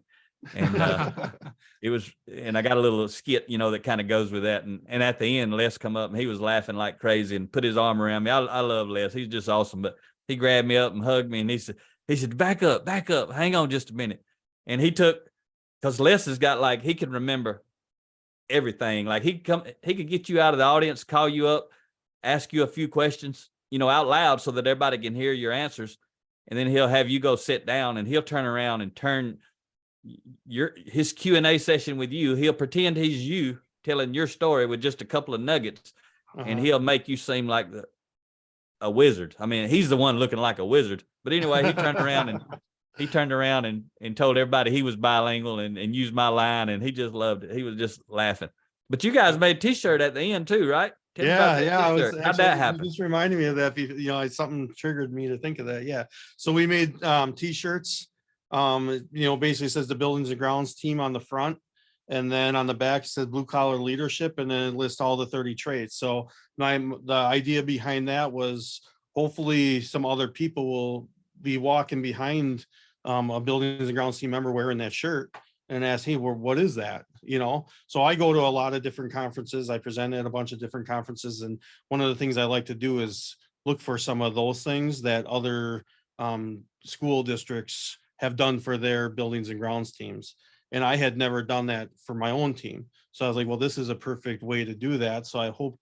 And I got a little skit, that kind of goes with that. And at the end, Les come up and he was laughing like crazy and put his arm around me. I love Les. He's just awesome. But he grabbed me up and hugged me, and he said, back up, hang on just a minute. And because Les has got, he can remember everything. Like he could get you out of the audience, call you up, ask you a few questions, out loud so that everybody can hear your answers. And then he'll have you go sit down, and he'll turn around and turn his Q&A session with you. He'll pretend he's you telling your story with just a couple of nuggets, and he'll make you seem like a wizard. I mean, he's the one looking like a wizard, but anyway, he turned around and told everybody he was bilingual and used my line, and he just loved it. He was just laughing. But you guys made a t-shirt at the end too, right? Yeah. How'd that happen? Just reminded me of that. Something triggered me to think of that. Yeah. So we made t-shirts. Basically says the buildings and grounds team on the front, and then on the back it says Blue Collar Leadership, and then it lists all the 30 traits. So the idea behind that was hopefully some other people will be walking behind a buildings and grounds team member wearing that shirt and ask, "Hey, what is that?" So I go to a lot of different conferences. I present at a bunch of different conferences, and one of the things I like to do is look for some of those things that other school districts have done for their buildings and grounds teams. And I had never done that for my own team. So I was like, well, this is a perfect way to do that. So I hope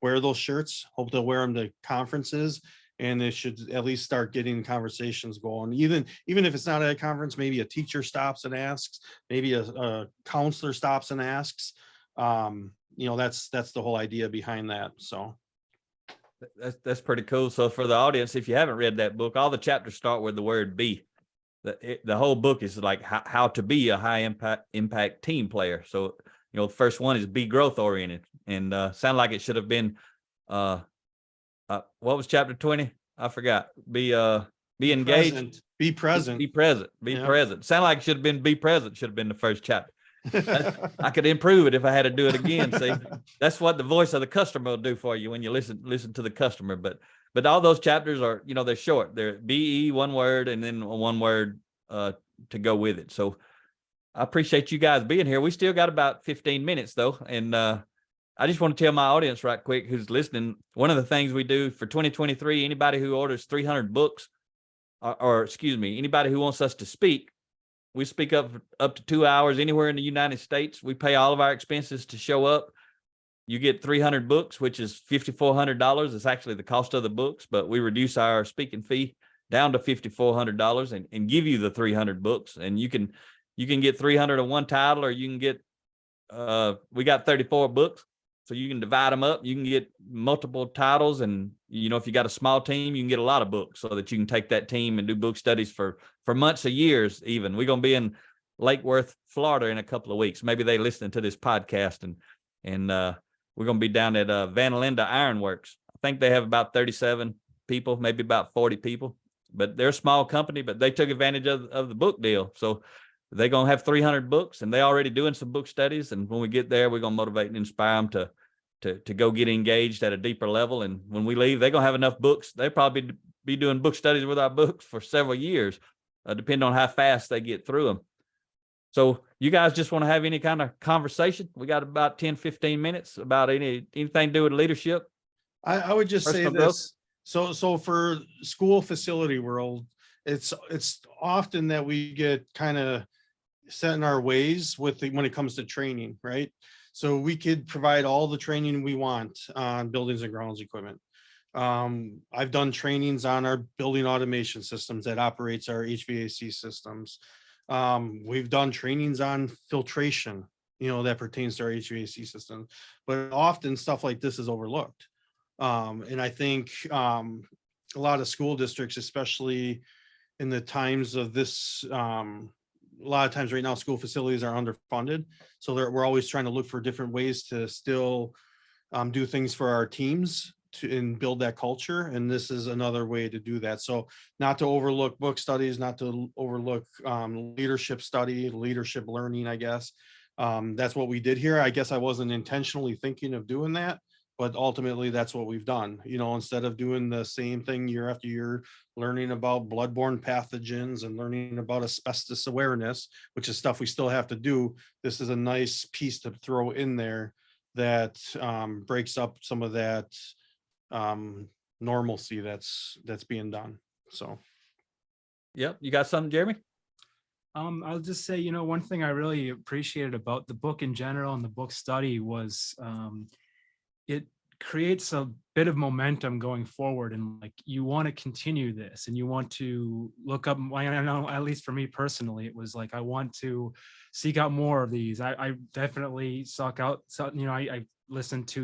wear those shirts. Hope they'll wear them to conferences, and it should at least start getting conversations going. Even if it's not at a conference, maybe a teacher stops and asks, maybe a counselor stops and asks. That's the whole idea behind that. So That's pretty cool. So for the audience, if you haven't read that book, all the chapters start with the word be. The whole book is like how to be a high impact team player. So, the first one is be growth oriented, and sound like it should have been, what was chapter 20? I forgot. Be engaged. Present. Be present. Be present. Be present. Sound like it should have been be present. Should have been the first chapter. I could improve it if I had to do it again. See, that's what the voice of the customer will do for you when you listen to the customer. But all those chapters are, they're short. They're BE, one word, and then one word to go with it. So I appreciate you guys being here. We still got about 15 minutes though. And I just want to tell my audience right quick who's listening, one of the things we do for 2023, anybody who orders 300 books, or excuse me, anybody who wants us to speak, we speak up to 2 hours anywhere in the United States. We pay all of our expenses to show up. You get 300 books, which is $5,400. It's actually the cost of the books, but we reduce our speaking fee down to $5,400 and give you the 300 books. And you can get 300 of one title, or you can get, we got 34 books. So you can divide them up. You can get multiple titles. And, if you got a small team, you can get a lot of books so that you can take that team and do book studies for months or years even. We're going to be in Lake Worth, Florida in a couple of weeks. Maybe they listening to this podcast, and we're going to be down at Van Linda Ironworks. I think they have about 37 people, maybe about 40 people, but they're a small company, but they took advantage of the book deal. So they're going to have 300 books, and they're already doing some book studies. And when we get there, we're going to motivate and inspire them to go get engaged at a deeper level. And when we leave, they're going to have enough books. They'll probably be doing book studies with our books for several years, depending on how fast they get through them. So you guys just want to have any kind of conversation? We got about 10, 15 minutes about anything to do with leadership. I would just say this. So for school facility world, it's often that we get kind of set in our ways when it comes to training, right? So we could provide all the training we want on buildings and grounds equipment. I've done trainings on our building automation systems that operates our HVAC systems. We've done trainings on filtration, that pertains to our HVAC system, but often stuff like this is overlooked. And I think a lot of school districts, especially in the times of this, a lot of times right now, school facilities are underfunded. So we're always trying to look for different ways to still do things for our teams and build that culture. And this is another way to do that. So not to overlook book studies, not to overlook leadership study, leadership learning, I guess. That's what we did here. I guess I wasn't intentionally thinking of doing that, but ultimately that's what we've done. Instead of doing the same thing year after year, learning about bloodborne pathogens and learning about asbestos awareness, which is stuff we still have to do. This is a nice piece to throw in there that breaks up some of that normalcy that's being done. So. Yep. You got something, Jeremy? I'll just say, one thing I really appreciated about the book in general and the book study was it creates a bit of momentum going forward, and like you want to continue this and you want to look up. I know, at least for me personally, it was like I want to seek out more of these. I definitely sought out. So I listened to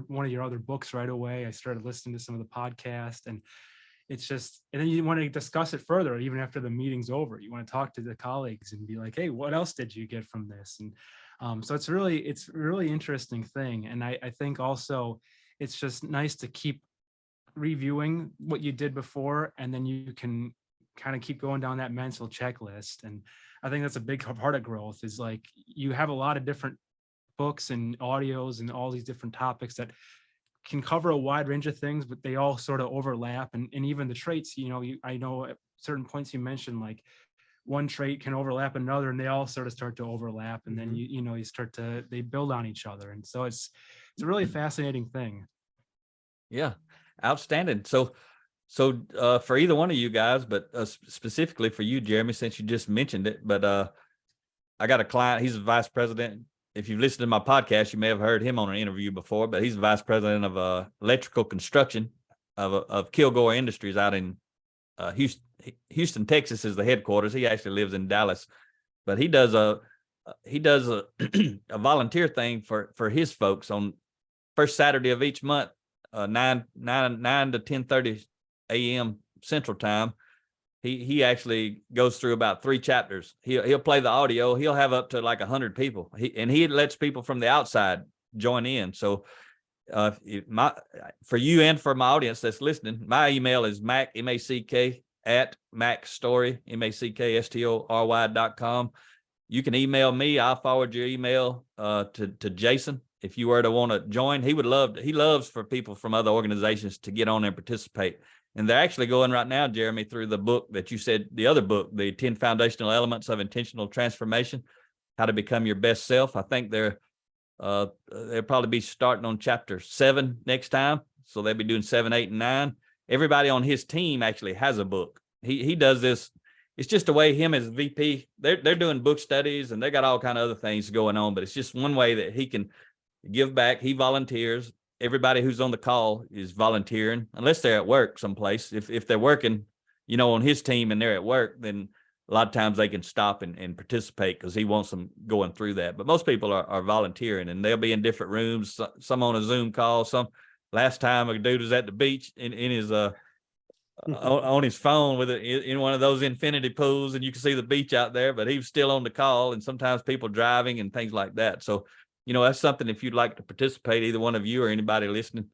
one of your other books right away. I started listening to some of the podcast, and it's just, and then you want to discuss it further even after the meeting's over. You want to talk to the colleagues and be like, hey, what else did you get from this? And so it's a really interesting thing. And I think also it's just nice to keep reviewing what you did before, and then you can kind of keep going down that mental checklist. And I think that's a big part of growth, is like you have a lot of different books and audios and all these different topics that can cover a wide range of things, but they all sort of overlap. And even the traits, I know at certain points you mentioned like one trait can overlap another, and they all sort of start to overlap. And then they build on each other. And so it's a really fascinating thing. Yeah. Outstanding. So for either one of you guys, but specifically for you, Jeremy, since you just mentioned it, but I got a client, he's a vice president if you've listened to my podcast, you may have heard him on an interview before, but he's the vice president of electrical construction of Kilgore Industries out in Houston, Texas is the headquarters. He actually lives in Dallas, but he does a a volunteer thing for his folks on first Saturday of each month, 9 to 10:30 a.m. Central Time. He actually goes through about 3 chapters. He'll play the audio. He'll have up to like 100 people. He lets people from the outside join in. So for you and for my audience that's listening, my email is mack, M-A-C-K, at mackstory, MACKSTORY.com. You can email me. I'll forward your email to Jason if you were to want to join. He loves for people from other organizations to get on and participate. And they're actually going right now, Jeremy, through the book that you said, the other book, the 10 Foundational Elements of Intentional Transformation, How to Become Your Best Self. I think they'll probably be starting on chapter 7 next time. So they'll be doing 7, 8, and 9. Everybody on his team actually has a book. He does this. It's just a way him as VP, they're doing book studies and they got all kind of other things going on, but it's just one way that he can give back. He volunteers. Everybody who's on the call is volunteering, unless they're at work someplace. If they're working, on his team and they're at work, then a lot of times they can stop and participate because he wants them going through that. But most people are volunteering, and they'll be in different rooms, some on a Zoom call. Last time a dude was at the beach in his on his phone in one of those infinity pools, and you can see the beach out there, but he was still on the call, and sometimes people driving and things like that. So that's something, if you'd like to participate, either one of you or anybody listening,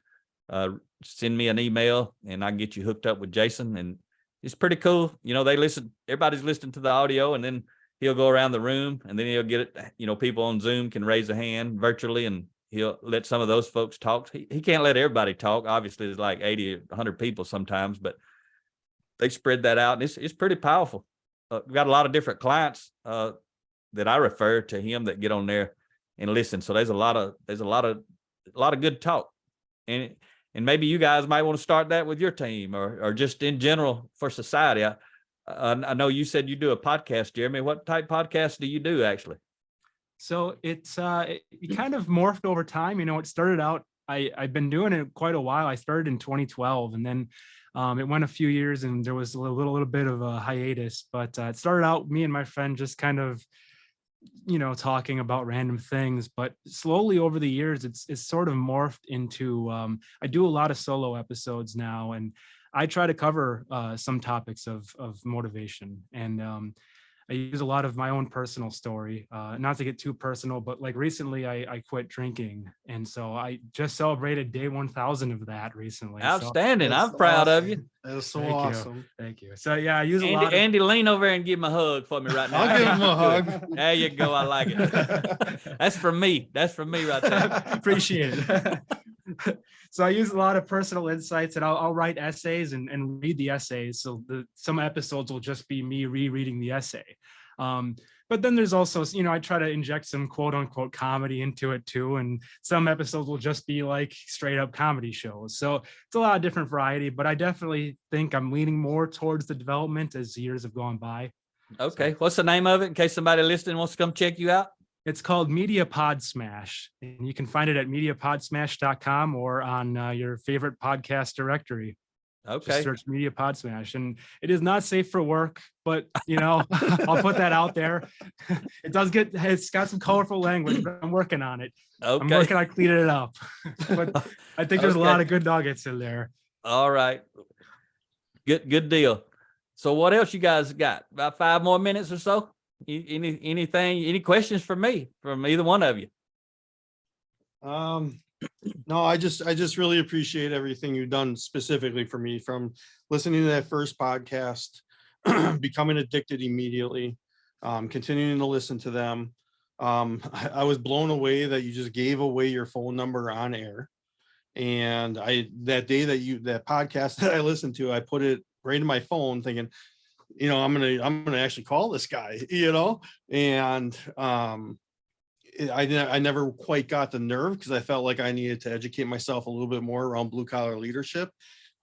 send me an email and I can get you hooked up with Jason. And it's pretty cool. Everybody's listening to the audio, and then he'll go around the room, and then he'll get it. People on Zoom can raise a hand virtually, and he'll let some of those folks talk. He can't let everybody talk. Obviously, there's like 80 or 100 people sometimes, but they spread that out, and it's pretty powerful. We've got a lot of different clients that I refer to him that get on there and listen. So there's a lot of good talk, and maybe you guys might want to start that with your team or just in general for society. I know you said you do a podcast, Jeremy. What type podcast do you do actually? So it kind of morphed over time. It started out, I've been doing it quite a while. I started in 2012, and then it went a few years and there was a little bit of a hiatus, but it started out me and my friend just kind of talking about random things, but slowly over the years, it's sort of morphed into, I do a lot of solo episodes now, and I try to cover some topics of motivation. And I use a lot of my own personal story, not to get too personal, but like recently I quit drinking. And so I just celebrated day 1000 of that recently. Outstanding. So I'm proud of you. That is so Thank awesome. you. Thank you. So yeah, I use Andy, a lot of... Andy, lean over and give him a hug for me right now. I'll give him a hug. There you go. I like it. That's from me. That's from me right there. Appreciate it. So I use a lot of personal insights, and I'll write essays and read the essays. So some episodes will just be me rereading the essay. But then there's also, I try to inject some quote unquote comedy into it too. And some episodes will just be like straight up comedy shows. So it's a lot of different variety, but I definitely think I'm leaning more towards the development as years have gone by. Okay. What's the name of it in case somebody listening wants to come check you out? It's called Media Pod Smash, and you can find it at mediapodsmash.com or on your favorite podcast directory. Okay. Just search Media Pod Smash, and it is not safe for work, but I'll put that out there. It's got some colorful language, but I'm working on it. Okay. I'm working on cleaning it up. But I think there's a lot of good nuggets in there. All right. Good deal. So what else you guys got? About 5 more minutes or so? Any questions for me from either one of you? No, I just really appreciate everything you've done specifically for me, from listening to that first podcast, becoming addicted immediately, continuing to listen to them. I was blown away that you just gave away your phone number on air. And that day that podcast that I listened to, I put it right in my phone thinking, I'm gonna actually call this guy, and I never quite got the nerve because I felt like I needed to educate myself a little bit more around blue collar leadership.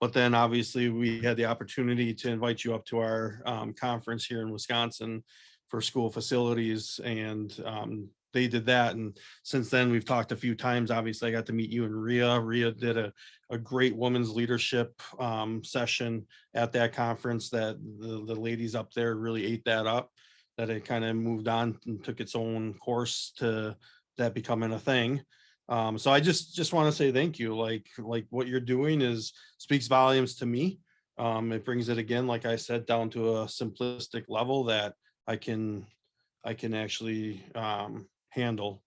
But then obviously we had the opportunity to invite you up to our conference here in Wisconsin for school facilities and they did that. And since then we've talked a few times. Obviously I got to meet you and Rhea. Rhea did a great women's leadership session at that conference that the ladies up there really ate that up, that it kind of moved on and took its own course to that becoming a thing. So I just want to say thank you. Like what you're doing speaks volumes to me. It brings it again, like I said, down to a simplistic level that I can actually handle,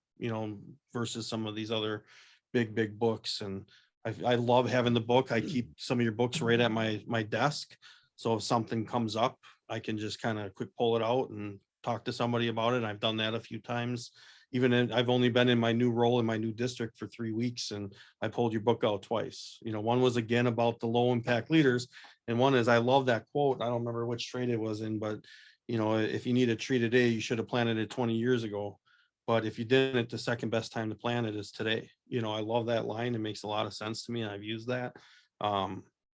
versus some of these other big books. And I love having the book. I keep some of your books right at my desk. So if something comes up, I can just kind of quick pull it out and talk to somebody about it. I've done that a few times. I've only been in my new role in my new district for 3 weeks, and I pulled your book out twice. One was again about the low impact leaders. And one is, I love that quote. I don't remember which trade it was in, but if you need a tree today, you should have planted it 20 years ago. But if you didn't, the second best time to plant it is today. I love that line. It makes a lot of sense to me. And I've used that.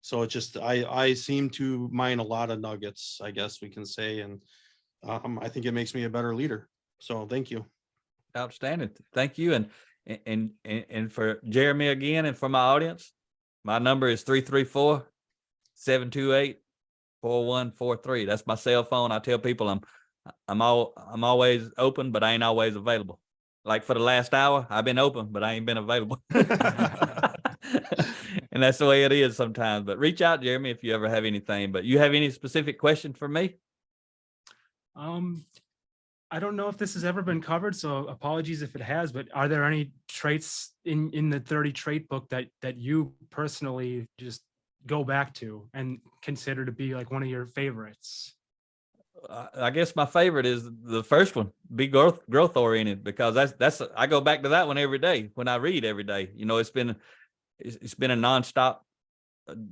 So it's just, I seem to mine a lot of nuggets, I guess we can say. And I think it makes me a better leader. So thank you. Outstanding. Thank you. And for Jeremy again, and for my audience, my number is 334-728-4143. That's my cell phone. I tell people I'm always open, but I ain't always available. Like for the last hour, I've been open, but I ain't been available. And that's the way it is sometimes. But reach out, Jeremy, if you ever have anything. But you have any specific question for me? I don't know if this has ever been covered, so apologies if it has, but are there any traits in the 30 trait book that you personally just go back to and consider to be like one of your favorites? I guess my favorite is the first one, be growth oriented, because that's I go back to that one every day when I read every day. It's been a nonstop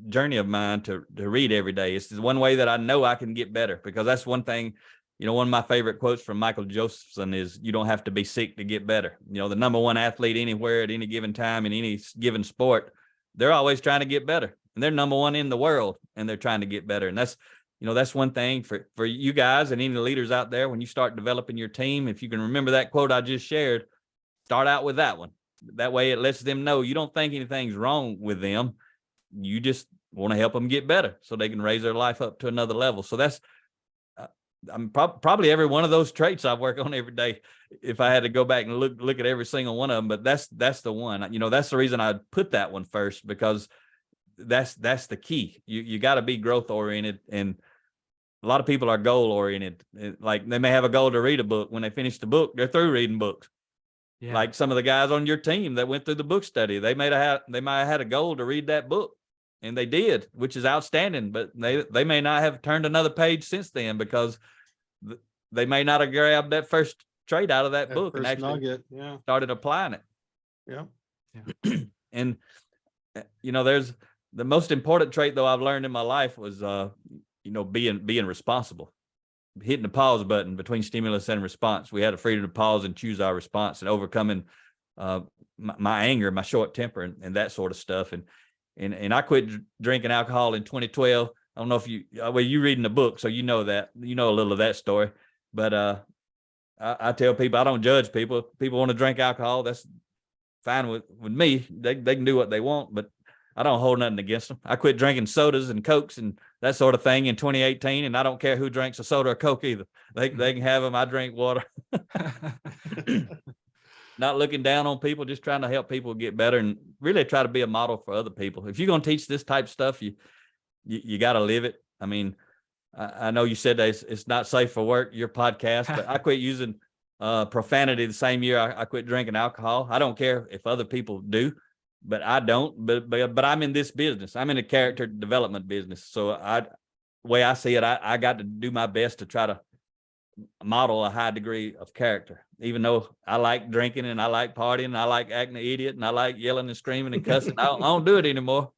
journey of mine to read every day. It's one way that I know I can get better, because that's one thing. One of my favorite quotes from Michael Josephson is, you don't have to be sick to get better. The number one athlete anywhere at any given time in any given sport, they're always trying to get better, and they're number one in the world, and they're trying to get better. And that's one thing for you guys and any leaders out there. When you start developing your team, if you can remember that quote I just shared, start out with that one. That way it lets them know you don't think anything's wrong with them. You just want to help them get better so they can raise their life up to another level. So that's, I'm probably every one of those traits I work on every day, if I had to go back and look at every single one of them. But that's the one, that's the reason I put that one first, because that's the key. You got to be growth oriented, and a lot of people are goal oriented. Like, they may have a goal to read a book. When they finish the book, they're through reading books. Yeah. Like some of the guys on your team that went through the book study, they might have had a goal to read that book, and they did, which is outstanding. But they may not have turned another page since then, because they may not have grabbed that first trait out of that book and actually started applying it. Yeah. And there's the most important trait, though, I've learned in my life was being responsible, hitting the pause button between stimulus and response. We had a freedom to pause and choose our response, and overcoming my anger, my short temper, and that sort of stuff. And I quit drinking alcohol in 2012. I don't know if you reading the book, so a little of that story. But I tell people, I don't judge people. If people want to drink alcohol, that's fine with me. They can do what they want, but I don't hold nothing against them. I quit drinking sodas and Cokes and that sort of thing in 2018, and I don't care who drinks a soda or Coke either. They can have them. I drink water. Not looking down on people, just trying to help people get better, and really try to be a model for other people. If you're going to teach this type of stuff, you got to live it. I mean, I know you said that it's not safe for work, your podcast, but I quit using profanity the same year I quit drinking alcohol. I don't care if other people do, but I don't. But I'm in this business. I'm in a character development business. So the way I see it, I got to do my best to try to model a high degree of character, even though I like drinking and I like partying and I like acting an idiot and I like yelling and screaming and cussing. I don't do it anymore.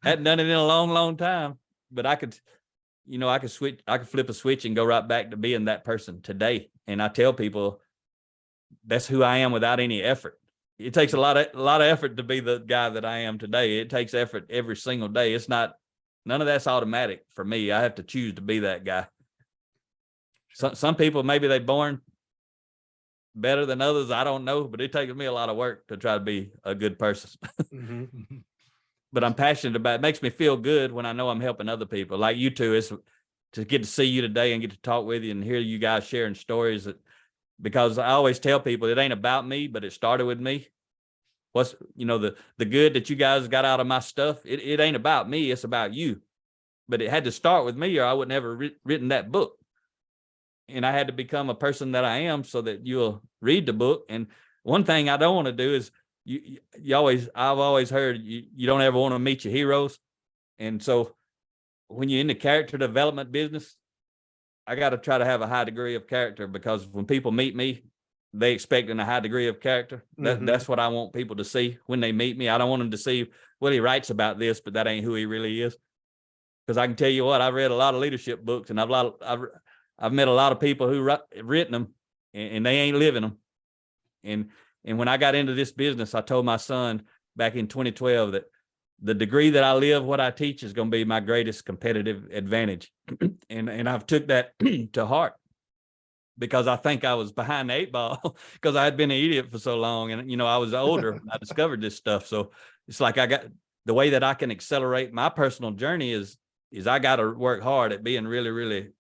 Hadn't done it in a long time, but I could switch. I could flip a switch and go right back to being that person today. And I tell people that's who I am without any effort. It takes a lot of effort to be the guy that I am today. It takes effort every single day. It's not, none of that's automatic for me. I have to choose to be that guy. Some people, maybe they're born better than others, I don't know, but it takes me a lot of work to try to be a good person. Mhm. But I'm passionate about it. It makes me feel good when I know I'm helping other people like you two. It's to get to see you today and get to talk with you and hear you guys sharing stories because I always tell people it ain't about me, but it started with me. What's, the good that you guys got out of my stuff, it ain't about me, it's about you. But it had to start with me or I would never written that book. And I had to become a person that I am so that you'll read the book. And one thing I don't want to do is I've always heard you don't ever want to meet your heroes. And so when you're in the character development business, I got to try to have a high degree of character because when people meet me, they expecting a high degree of character. That's what I want people to see when they meet me. I don't want them to see, well, he writes about this, but that ain't who he really is. Because I can tell you what, I've read a lot of leadership books and I've met a lot of people who written them and they ain't living them. And when I got into this business, I told my son back in 2012 that the degree that I live, what I teach is going to be my greatest competitive advantage. and I've took that to heart because I think I was behind the 8 ball because I had been an idiot for so long. And, I was older when I discovered this stuff. So it's like I got the way that I can accelerate my personal journey is I got to work hard at being really, really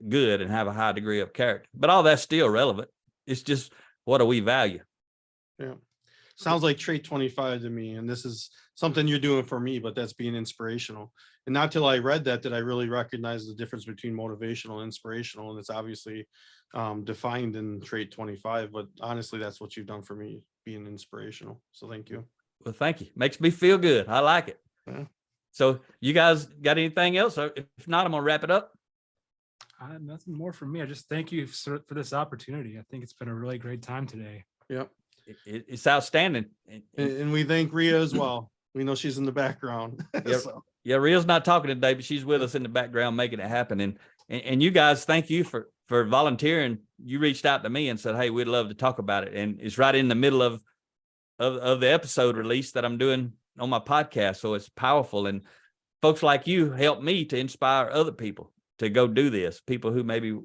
good and have a high degree of character. But all that's still relevant. It's just, what do we value? Yeah. Sounds like trait 25 to me. And this is something you're doing for me, but that's being inspirational. And not till I read that did I really recognize the difference between motivational and inspirational. And it's obviously defined in trait 25, but honestly, that's what you've done for me, being inspirational. So thank you. Well, thank you. Makes me feel good. I like it. Yeah. So you guys got anything else? Or if not, I'm going to wrap it up. Nothing more from me. I just thank you for this opportunity. I think it's been a really great time today. Yep. It's outstanding. And we thank Rhea as well. We know she's in the background. Yeah, yeah, Rhea's not talking today, but she's with us in the background making it happen. And you guys, thank you for volunteering. You reached out to me and said, hey, we'd love to talk about it. And it's right in the middle of the episode release that I'm doing on my podcast. So it's powerful. And folks like you help me to inspire other people to go do this. People who maybe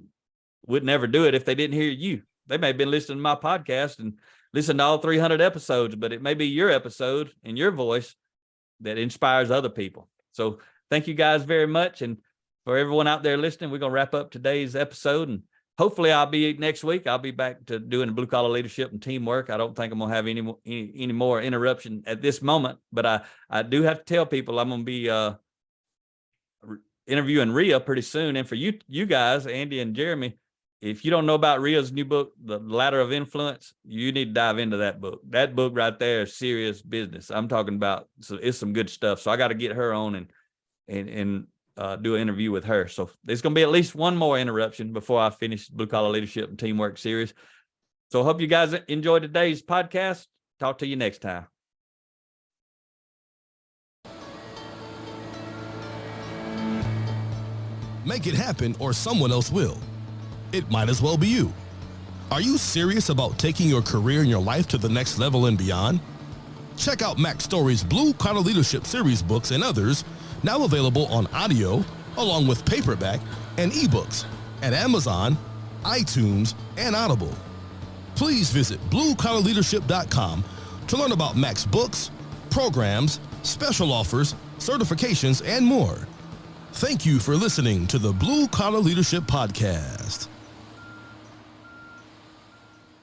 would never do it if they didn't hear you. They may have been listening to my podcast and listen to all 300 episodes, but it may be your episode and your voice that inspires other people. So thank you guys very much. And for everyone out there listening, we're going to wrap up today's episode. And hopefully next week, I'll be back to doing blue collar leadership and teamwork. I don't think I'm going to have any more interruption at this moment, but I do have to tell people I'm going to be interviewing Rhea pretty soon. And for you guys, Andy and Jeremy, if you don't know about Rhea's new book, The Ladder of Influence, you need to dive into that book. That book right there is serious business. I'm talking about, so it's some good stuff. So I got to get her on and do an interview with her. So there's going to be at least one more interruption before I finish Blue Collar Leadership and Teamwork series. So I hope you guys enjoyed today's podcast. Talk to you next time. Make it happen or someone else will. It might as well be you. Are you serious about taking your career and your life to the next level and beyond? Check out Mac Story's Blue Collar Leadership series books and others, now available on audio, along with paperback and ebooks at Amazon, iTunes, and Audible. Please visit bluecollarleadership.com to learn about Mac's books, programs, special offers, certifications, and more. Thank you for listening to the Blue Collar Leadership Podcast.